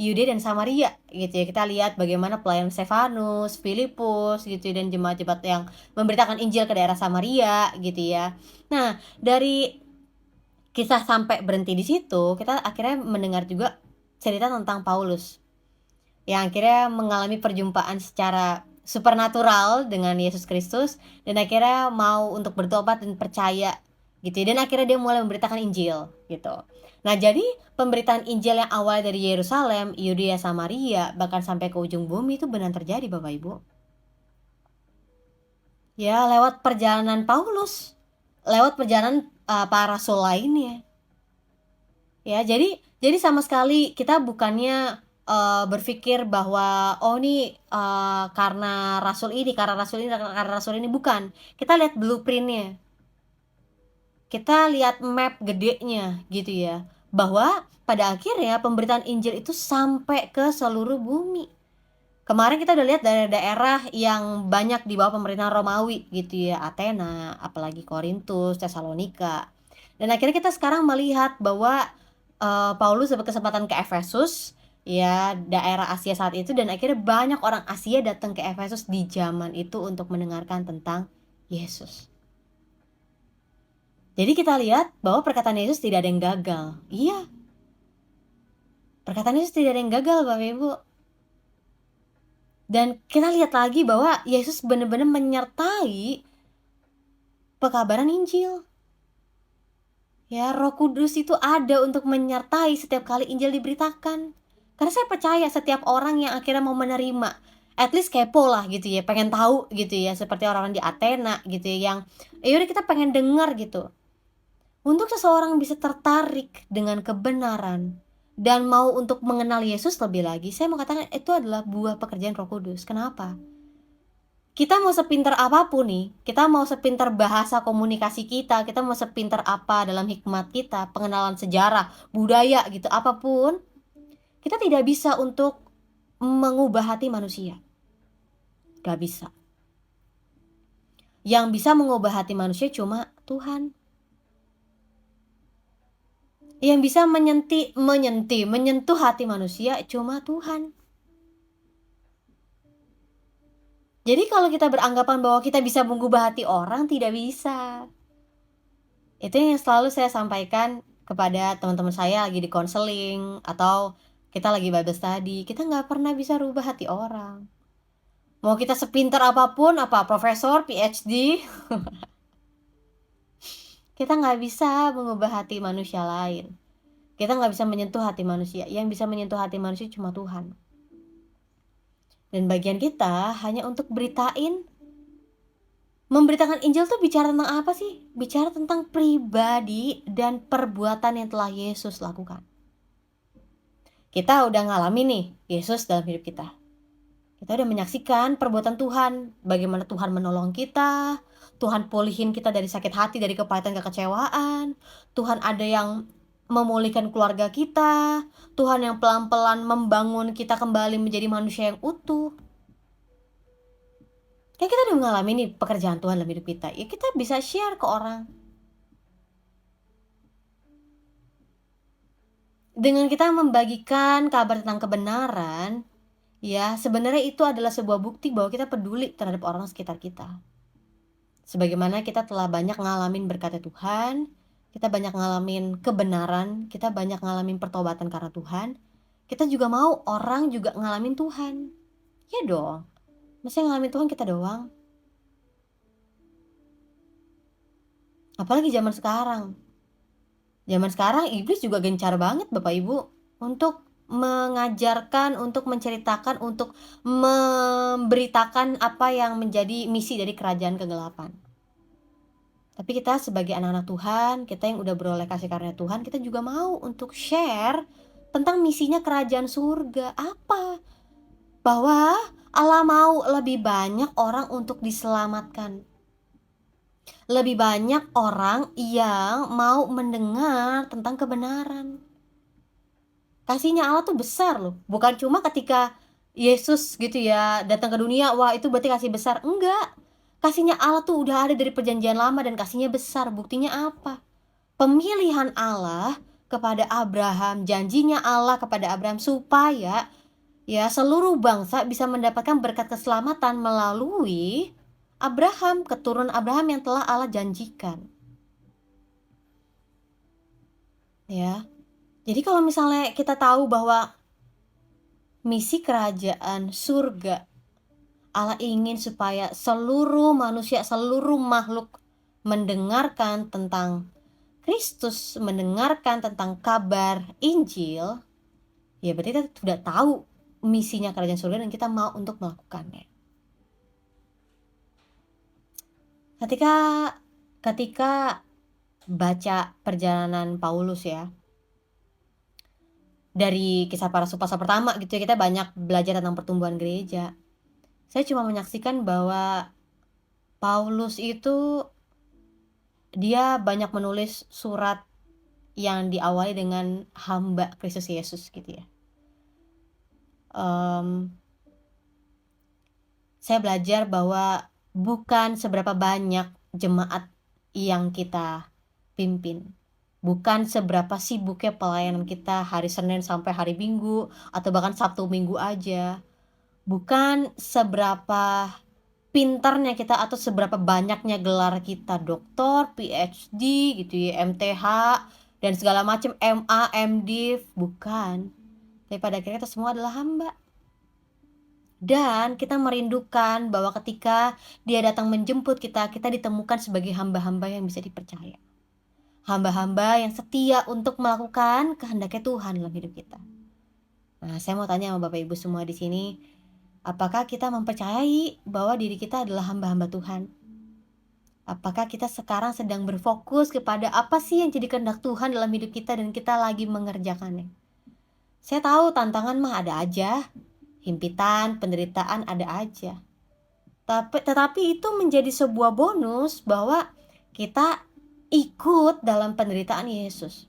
Yudea dan Samaria gitu ya. Kita lihat bagaimana pelayan Stefanus, Filipus gitu ya, dan jemaat-jemaat yang memberitakan Injil ke daerah Samaria gitu ya. Nah, dari kisah sampai berhenti di situ, kita akhirnya mendengar juga cerita tentang Paulus yang akhirnya mengalami perjumpaan secara supernatural dengan Yesus Kristus, dan akhirnya mau untuk bertobat dan percaya gitu ya. Dan akhirnya dia mulai memberitakan Injil gitu. Nah, jadi pemberitaan Injil yang awal dari Yerusalem, Yudea, Samaria, bahkan sampai ke ujung bumi itu benar terjadi Bapak Ibu. Ya, lewat perjalanan Paulus, lewat perjalanan para rasul lainnya. Ya, jadi sama sekali kita bukannya berpikir bahwa oh ini karena rasul ini, bukan. Kita lihat blueprintnya, kita lihat map gedenya gitu ya, bahwa pada akhirnya pemberitaan Injil itu sampai ke seluruh bumi. Kemarin kita udah lihat daerah-daerah yang banyak di bawah pemerintahan Romawi gitu ya, Athena, apalagi Korintus, Tesalonika. Dan akhirnya kita sekarang melihat bahwa Paulus dapat kesempatan ke Efesus, ya daerah Asia saat itu, dan akhirnya banyak orang Asia datang ke Efesus di zaman itu untuk mendengarkan tentang Yesus. Jadi kita lihat bahwa perkataan Yesus tidak ada yang gagal. Iya, perkataan Yesus tidak ada yang gagal, Bapak Ibu. Dan kita lihat lagi bahwa Yesus benar-benar menyertai pekabaran Injil. Ya, Roh Kudus itu ada untuk menyertai setiap kali Injil diberitakan. Karena saya percaya setiap orang yang akhirnya mau menerima, at least kepo lah gitu ya, pengen tahu gitu ya, seperti orang-orang di Athena gitu ya, yang yaudah kita pengen dengar gitu. Untuk seseorang bisa tertarik dengan kebenaran dan mau untuk mengenal Yesus lebih lagi, saya mau katakan itu adalah buah pekerjaan Roh Kudus. Kenapa? Kita mau sepintar apapun nih, kita mau sepintar bahasa komunikasi kita mau sepintar apa dalam hikmat kita, pengenalan sejarah, budaya gitu, apapun, kita tidak bisa untuk mengubah hati manusia. Gak bisa. Yang bisa mengubah hati manusia cuma Tuhan. Yang bisa menyentuh hati manusia cuma Tuhan. Jadi kalau kita beranggapan bahwa kita bisa mengubah hati orang, tidak bisa. Itu yang selalu saya sampaikan kepada teman-teman saya lagi di konseling, atau kita lagi Bible study, kita nggak pernah bisa rubah hati orang. Mau kita sepintar apapun, apa profesor, PhD, kita nggak bisa mengubah hati manusia lain. Kita nggak bisa menyentuh hati manusia. Yang bisa menyentuh hati manusia cuma Tuhan. Dan bagian kita hanya untuk memberitakan Injil tuh bicara tentang apa sih? Bicara tentang pribadi dan perbuatan yang telah Yesus lakukan. Kita udah ngalamin nih Yesus dalam hidup kita. Kita udah menyaksikan perbuatan Tuhan, bagaimana Tuhan menolong kita, Tuhan pulihin kita dari sakit hati, dari kepahitan, kekecewaan. Tuhan ada yang memulihkan keluarga kita, Tuhan yang pelan-pelan membangun kita kembali menjadi manusia yang utuh. Ya kita udah mengalami nih pekerjaan Tuhan dalam hidup kita, ya kita bisa share ke orang. Dengan kita membagikan kabar tentang kebenaran, ya sebenarnya itu adalah sebuah bukti bahwa kita peduli terhadap orang sekitar kita. Sebagaimana kita telah banyak ngalamin berkat Tuhan, kita banyak ngalamin kebenaran, kita banyak ngalamin pertobatan karena Tuhan, kita juga mau orang juga ngalamin Tuhan. Ya dong, masa yang ngalamin Tuhan kita doang? Apalagi zaman sekarang. Zaman sekarang iblis juga gencar banget Bapak Ibu untuk mengajarkan, untuk menceritakan, untuk memberitakan apa yang menjadi misi dari kerajaan kegelapan. Tapi kita sebagai anak-anak Tuhan, kita yang udah beroleh kasih karunia Tuhan, kita juga mau untuk share tentang misinya kerajaan surga. Apa? Bahwa Allah mau lebih banyak orang untuk diselamatkan. Lebih banyak orang yang mau mendengar tentang kebenaran. Kasihnya Allah tuh besar loh. Bukan cuma ketika Yesus gitu ya datang ke dunia, wah itu berarti kasih besar. Enggak. Kasihnya Allah tuh udah ada dari perjanjian lama dan kasihnya besar. Buktinya apa? Pemilihan Allah kepada Abraham, janjinya Allah kepada Abraham supaya ya seluruh bangsa bisa mendapatkan berkat keselamatan melalui Abraham, keturunan Abraham yang telah Allah janjikan. Ya. Jadi kalau misalnya kita tahu bahwa misi kerajaan surga, Allah ingin supaya seluruh manusia, seluruh makhluk mendengarkan tentang Kristus, mendengarkan tentang kabar Injil, ya berarti kita sudah tahu misinya kerajaan surga dan kita mau untuk melakukannya. Ketika baca perjalanan Paulus ya, dari kisah para rasul pasal pertama gitu ya, kita banyak belajar tentang pertumbuhan gereja. Saya cuma menyaksikan bahwa Paulus itu dia banyak menulis surat yang diawali dengan hamba Kristus Yesus gitu ya. Saya belajar bahwa bukan seberapa banyak jemaat yang kita pimpin, bukan seberapa sibuknya pelayanan kita hari Senin sampai hari Minggu, atau bahkan Sabtu Minggu aja. Bukan seberapa pintarnya kita atau seberapa banyaknya gelar kita, doktor, PhD gitu ya, MTh, dan segala macam, MA, MDiv, bukan. Tapi pada akhirnya kita semua adalah hamba. Dan kita merindukan bahwa ketika Dia datang menjemput kita, kita ditemukan sebagai hamba-hamba yang bisa dipercaya. Hamba-hamba yang setia untuk melakukan kehendaknya Tuhan dalam hidup kita. Nah, saya mau tanya sama Bapak Ibu semua di sini, apakah kita mempercayai bahwa diri kita adalah hamba-hamba Tuhan? Apakah kita sekarang sedang berfokus kepada apa sih yang jadi kehendak Tuhan dalam hidup kita dan kita lagi mengerjakannya? Saya tahu tantangan mah ada aja, himpitan, penderitaan ada aja. Tetapi itu menjadi sebuah bonus bahwa kita ikut dalam penderitaan Yesus.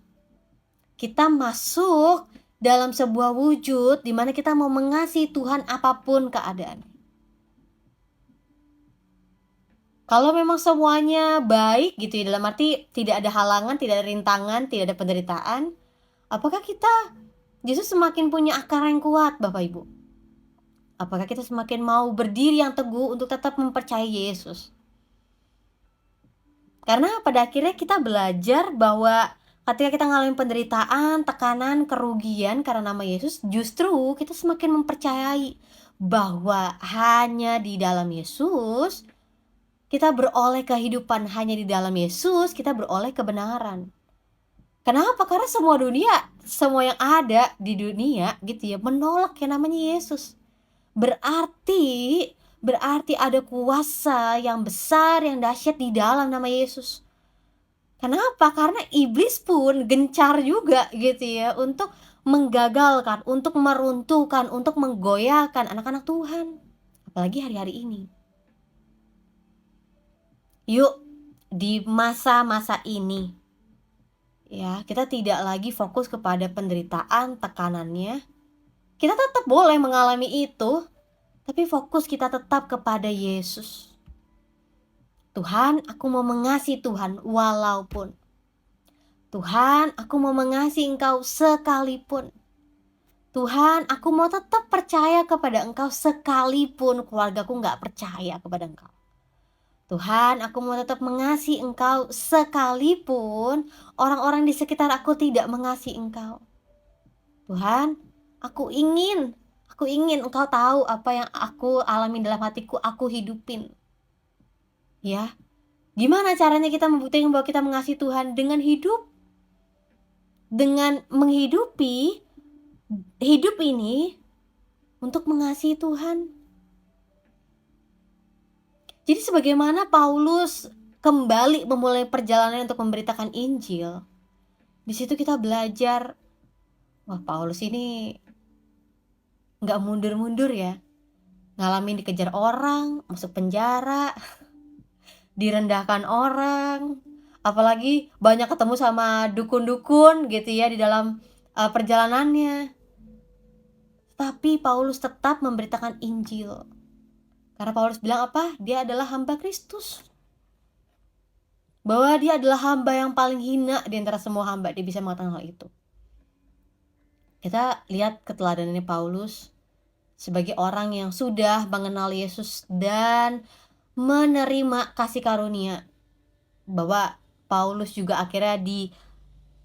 Kita masuk dalam sebuah wujud di mana kita mau mengasihi Tuhan apapun keadaan. Kalau memang semuanya baik gitu ya, dalam arti tidak ada halangan, tidak ada rintangan, tidak ada penderitaan, apakah kita justru semakin punya akar yang kuat, Bapak Ibu? Apakah kita semakin mau berdiri yang teguh untuk tetap mempercayai Yesus? Karena pada akhirnya kita belajar bahwa ketika kita ngalamin penderitaan, tekanan, kerugian karena nama Yesus, justru kita semakin mempercayai bahwa hanya di dalam Yesus kita beroleh kehidupan, hanya di dalam Yesus kita beroleh kebenaran. Kenapa? Karena semua yang ada di dunia gitu ya, menolak yang namanya Yesus. Berarti ada kuasa yang besar, yang dahsyat di dalam nama Yesus. Kenapa? Karena iblis pun gencar juga gitu ya untuk menggagalkan, untuk meruntuhkan, untuk menggoyahkan anak-anak Tuhan. Apalagi hari-hari ini. Yuk, di masa-masa ini ya, kita tidak lagi fokus kepada penderitaan, tekanannya. Kita tetap boleh mengalami itu, tapi fokus kita tetap kepada Yesus. Tuhan, aku mau mengasihi Tuhan walaupun. Tuhan, aku mau mengasihi Engkau sekalipun. Tuhan, aku mau tetap percaya kepada Engkau sekalipun keluargaku gak percaya kepada Engkau. Tuhan, aku mau tetap mengasihi Engkau sekalipun orang-orang di sekitar aku tidak mengasihi Engkau. Tuhan, aku ingin Engkau tahu apa yang aku alami dalam hatiku, aku hidupin. Ya, gimana caranya kita membuktikan bahwa kita mengasihi Tuhan? Dengan menghidupi hidup ini untuk mengasihi Tuhan. Jadi sebagaimana Paulus kembali memulai perjalanan untuk memberitakan Injil, di situ kita belajar, wah Paulus ini nggak mundur-mundur ya, ngalamin dikejar orang, masuk penjara, direndahkan orang, apalagi banyak ketemu sama dukun-dukun gitu ya di dalam perjalanannya. Tapi Paulus tetap memberitakan Injil. Karena Paulus bilang apa? Dia adalah hamba Kristus. Bahwa dia adalah hamba yang paling hina di antara semua hamba, dia bisa mengatakan hal itu. Kita lihat keteladanannya Paulus sebagai orang yang sudah mengenal Yesus dan menerima kasih karunia, bahwa Paulus juga akhirnya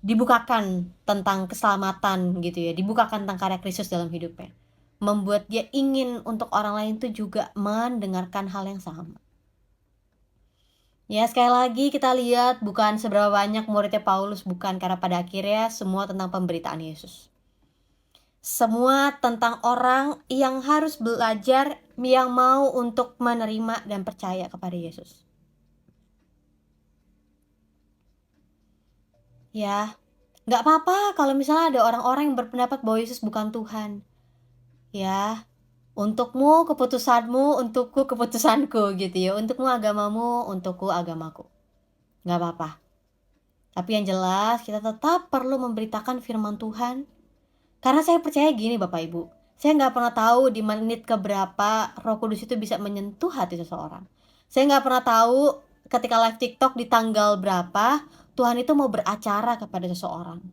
dibukakan tentang keselamatan gitu ya, dibukakan tentang karya Kristus dalam hidupnya, membuat dia ingin untuk orang lain itu juga mendengarkan hal yang sama. Ya, sekali lagi kita lihat bukan seberapa banyak muridnya Paulus, bukan, karena pada akhirnya semua tentang pemberitaan Yesus. Semua tentang orang yang harus belajar, yang mau untuk menerima dan percaya kepada Yesus. Ya, gak apa-apa kalau misalnya ada orang-orang yang berpendapat bahwa Yesus bukan Tuhan. Ya, untukmu keputusanmu, untukku keputusanku gitu ya. Untukmu agamamu, untukku agamaku. Gak apa-apa. Tapi yang jelas kita tetap perlu memberitakan firman Tuhan. Karena saya percaya gini Bapak Ibu, saya gak pernah tahu di menit keberapa Roh Kudus itu bisa menyentuh hati seseorang. Saya gak pernah tahu ketika live TikTok di tanggal berapa Tuhan itu mau beracara kepada seseorang.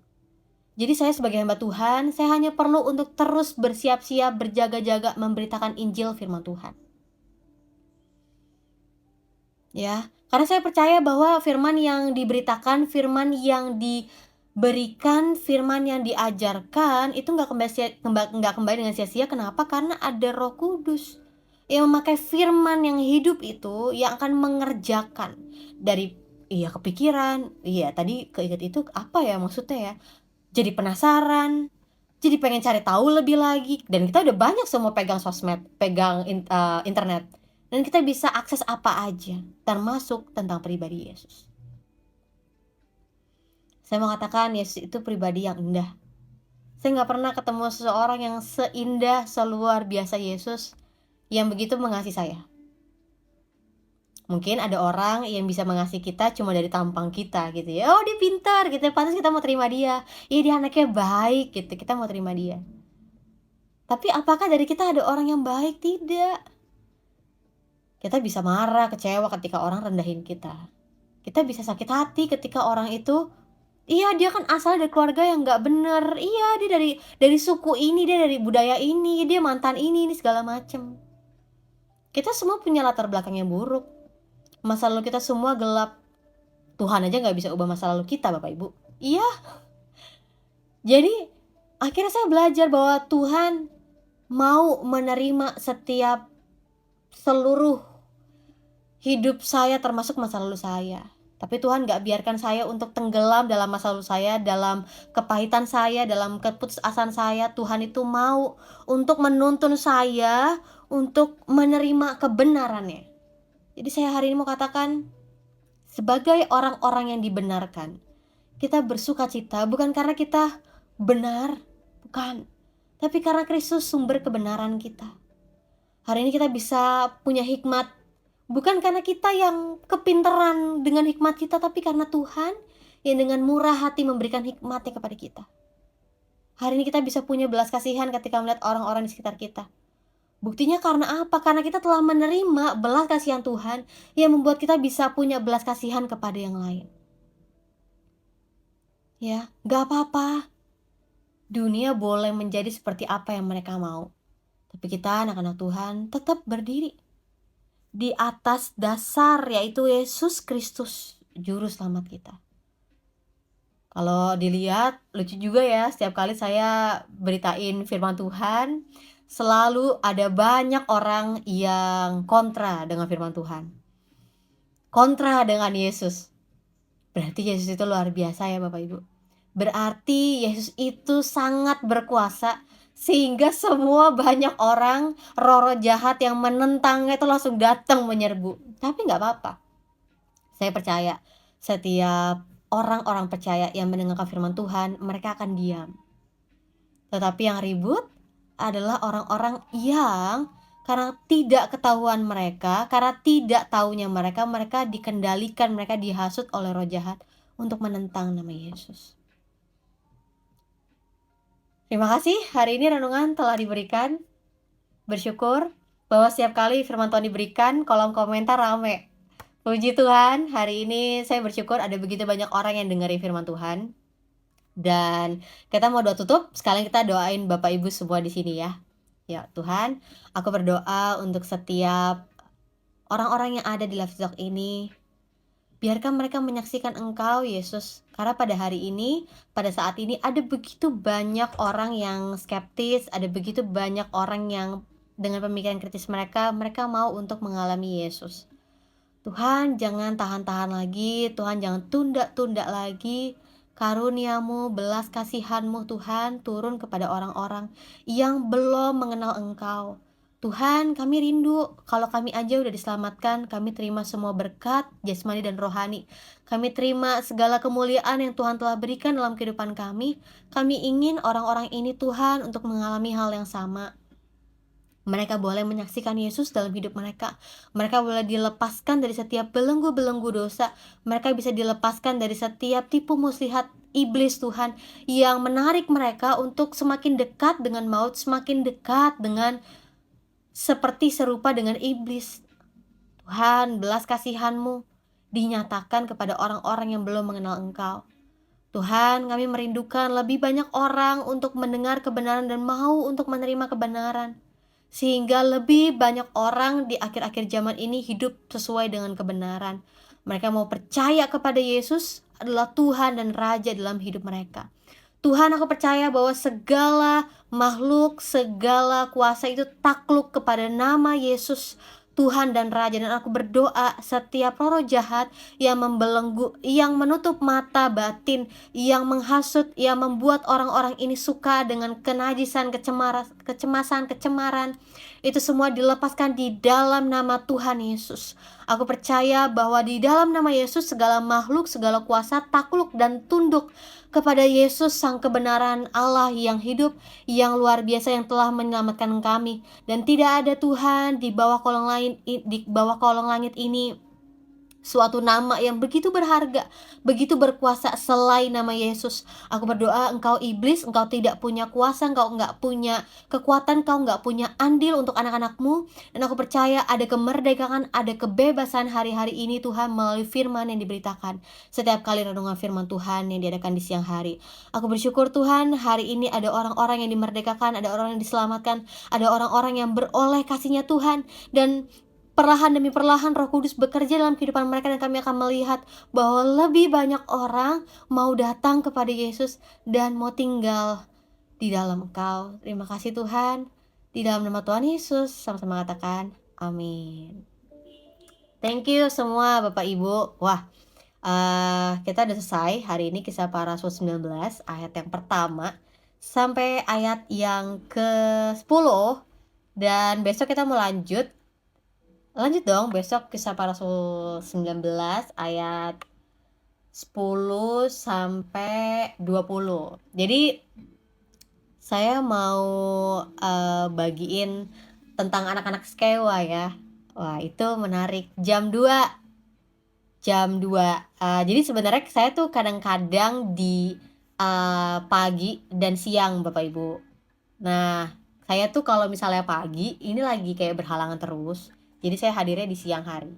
Jadi saya sebagai hamba Tuhan, saya hanya perlu untuk terus bersiap-siap, berjaga-jaga memberitakan Injil firman Tuhan. Ya, karena saya percaya bahwa firman yang diberitakan, firman yang diberikan, firman yang diajarkan itu nggak kembali dengan sia-sia. Kenapa? Karena ada Roh Kudus yang memakai firman yang hidup itu yang akan mengerjakan dari kepikiran, tadi keinget itu apa ya maksudnya ya? Jadi penasaran, jadi pengen cari tahu lebih lagi, dan kita udah banyak semua pegang sosmed, pegang internet, dan kita bisa akses apa aja, termasuk tentang pribadi Yesus. Saya mau katakan Yesus itu pribadi yang indah. Saya nggak pernah ketemu seseorang yang seindah, seluar biasa Yesus, yang begitu mengasihi saya. Mungkin ada orang yang bisa mengasihi kita cuma dari tampang kita gitu ya. Oh, dia pintar gitu, pantas kita mau terima dia. Iya, dia anaknya baik gitu, kita mau terima dia. Tapi apakah dari kita ada orang yang baik? Tidak. Kita bisa marah, kecewa ketika orang rendahin kita. Kita bisa sakit hati ketika orang itu, dia kan asal dari keluarga yang nggak bener. Iya, dia dari suku ini, dia dari budaya ini, dia mantan ini segala macem. Kita semua punya latar belakang yang buruk. Masa lalu kita semua gelap. Tuhan aja nggak bisa ubah masa lalu kita, Bapak Ibu. Iya. Jadi akhirnya saya belajar bahwa Tuhan mau menerima setiap seluruh hidup saya, termasuk masa lalu saya. Tapi Tuhan gak biarkan saya untuk tenggelam dalam masa lalu saya, dalam kepahitan saya, dalam keputusasaan saya. Tuhan itu mau untuk menuntun saya untuk menerima kebenarannya. Jadi saya hari ini mau katakan, sebagai orang-orang yang dibenarkan, kita bersuka cita bukan karena kita benar, bukan, tapi karena Kristus sumber kebenaran kita. Hari ini kita bisa punya hikmat, bukan karena kita yang kepintaran dengan hikmat kita, tapi karena Tuhan yang dengan murah hati memberikan hikmatnya kepada kita. Hari ini kita bisa punya belas kasihan ketika melihat orang-orang di sekitar kita. Buktinya karena apa? Karena kita telah menerima belas kasihan Tuhan yang membuat kita bisa punya belas kasihan kepada yang lain. Ya, gak apa-apa. Dunia boleh menjadi seperti apa yang mereka mau. Tapi kita anak-anak Tuhan tetap berdiri di atas dasar, yaitu Yesus Kristus, juru selamat kita. Kalau dilihat lucu juga ya, setiap kali saya beritain firman Tuhan, selalu ada banyak orang yang kontra dengan firman Tuhan, kontra dengan Yesus. Berarti Yesus itu luar biasa ya Bapak Ibu. Berarti Yesus itu sangat berkuasa, sehingga semua banyak orang, roh-roh jahat yang menentangnya itu langsung datang menyerbu. Tapi gak apa-apa. Saya percaya setiap orang-orang percaya yang mendengarkan firman Tuhan, mereka akan diam. Tetapi yang ribut adalah orang-orang yang karena tidak ketahuan mereka, karena tidak taunya mereka dikendalikan, mereka dihasut oleh roh jahat untuk menentang nama Yesus. Terima kasih, hari ini renungan telah diberikan. Bersyukur bahwa setiap kali firman Tuhan diberikan, kolom komentar rame. Puji Tuhan, hari ini saya bersyukur ada begitu banyak orang yang dengerin firman Tuhan. Dan kita mau doa tutup, sekalian kita doain Bapak Ibu semua di sini ya. Ya Tuhan, aku berdoa untuk setiap orang-orang yang ada di live talk ini. Biarkan mereka menyaksikan Engkau, Yesus. Karena pada hari ini, pada saat ini ada begitu banyak orang yang skeptis, ada begitu banyak orang yang dengan pemikiran kritis mereka mau untuk mengalami Yesus. Tuhan, jangan tahan-tahan lagi, Tuhan jangan tunda-tunda lagi. Karuniamu, belas kasihanmu Tuhan turun kepada orang-orang yang belum mengenal Engkau. Tuhan, kami rindu, kalau kami aja udah diselamatkan, kami terima semua berkat jasmani dan rohani. Kami terima segala kemuliaan yang Tuhan telah berikan dalam kehidupan kami. Kami ingin orang-orang ini Tuhan untuk mengalami hal yang sama. Mereka boleh menyaksikan Yesus dalam hidup mereka. Mereka boleh dilepaskan dari setiap belenggu-belenggu dosa. Mereka bisa dilepaskan dari setiap tipu muslihat iblis Tuhan yang menarik mereka untuk semakin dekat dengan maut, semakin dekat dengan seperti serupa dengan iblis. Tuhan, belas kasihan-Mu dinyatakan kepada orang-orang yang belum mengenal Engkau. Tuhan, kami merindukan lebih banyak orang untuk mendengar kebenaran dan mau untuk menerima kebenaran. Sehingga lebih banyak orang di akhir-akhir zaman ini hidup sesuai dengan kebenaran. Mereka mau percaya kepada Yesus adalah Tuhan dan Raja dalam hidup mereka. Tuhan, aku percaya bahwa segala makhluk, segala kuasa itu takluk kepada nama Yesus, Tuhan dan Raja. Dan aku berdoa setiap roh jahat yang membelenggu, yang menutup mata batin, yang menghasut, yang membuat orang-orang ini suka dengan kenajisan, kecemasan, kecemaran, itu semua dilepaskan di dalam nama Tuhan Yesus. Aku percaya bahwa di dalam nama Yesus segala makhluk, segala kuasa takluk dan tunduk kepada Yesus, Sang kebenaran Allah yang hidup, yang luar biasa, yang telah menyelamatkan kami. Dan tidak ada Tuhan di bawah kolong langit ini suatu nama yang begitu berharga, begitu berkuasa selain nama Yesus. Aku berdoa, engkau iblis, engkau tidak punya kuasa, engkau nggak punya kekuatan, engkau nggak punya andil untuk anak-anakmu. Dan aku percaya ada kemerdekaan, ada kebebasan hari-hari ini Tuhan melalui firman yang diberitakan. Setiap kali renungan firman Tuhan yang diadakan di siang hari, aku bersyukur Tuhan, hari ini ada orang-orang yang dimerdekakan, ada orang yang diselamatkan, ada orang-orang yang beroleh kasih-Nya Tuhan. Dan perlahan demi perlahan Roh Kudus bekerja dalam kehidupan mereka, dan kami akan melihat bahwa lebih banyak orang mau datang kepada Yesus dan mau tinggal di dalam Engkau. Terima kasih Tuhan. Di dalam nama Tuhan Yesus, sama-sama katakan amin. Thank you semua Bapak Ibu. Wah, kita udah selesai hari ini Kisah Para Rasul 19 ayat yang pertama sampai ayat yang ke-10. Dan besok kita mau lanjut dong, besok Kisah Para Rasul 19 ayat 10 sampai 20. Jadi saya mau bagiin tentang anak-anak Skewa ya. Wah, itu menarik. Jam 2. Jadi sebenarnya saya tuh kadang-kadang di pagi dan siang Bapak Ibu. Nah, saya tuh kalau misalnya pagi ini lagi kayak berhalangan terus. Jadi saya hadirnya di siang hari.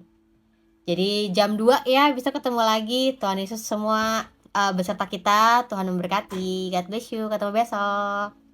Jadi jam 2 ya, bisa ketemu lagi. Tuhan Yesus semua beserta kita. Tuhan memberkati. God bless you. Ketemu besok.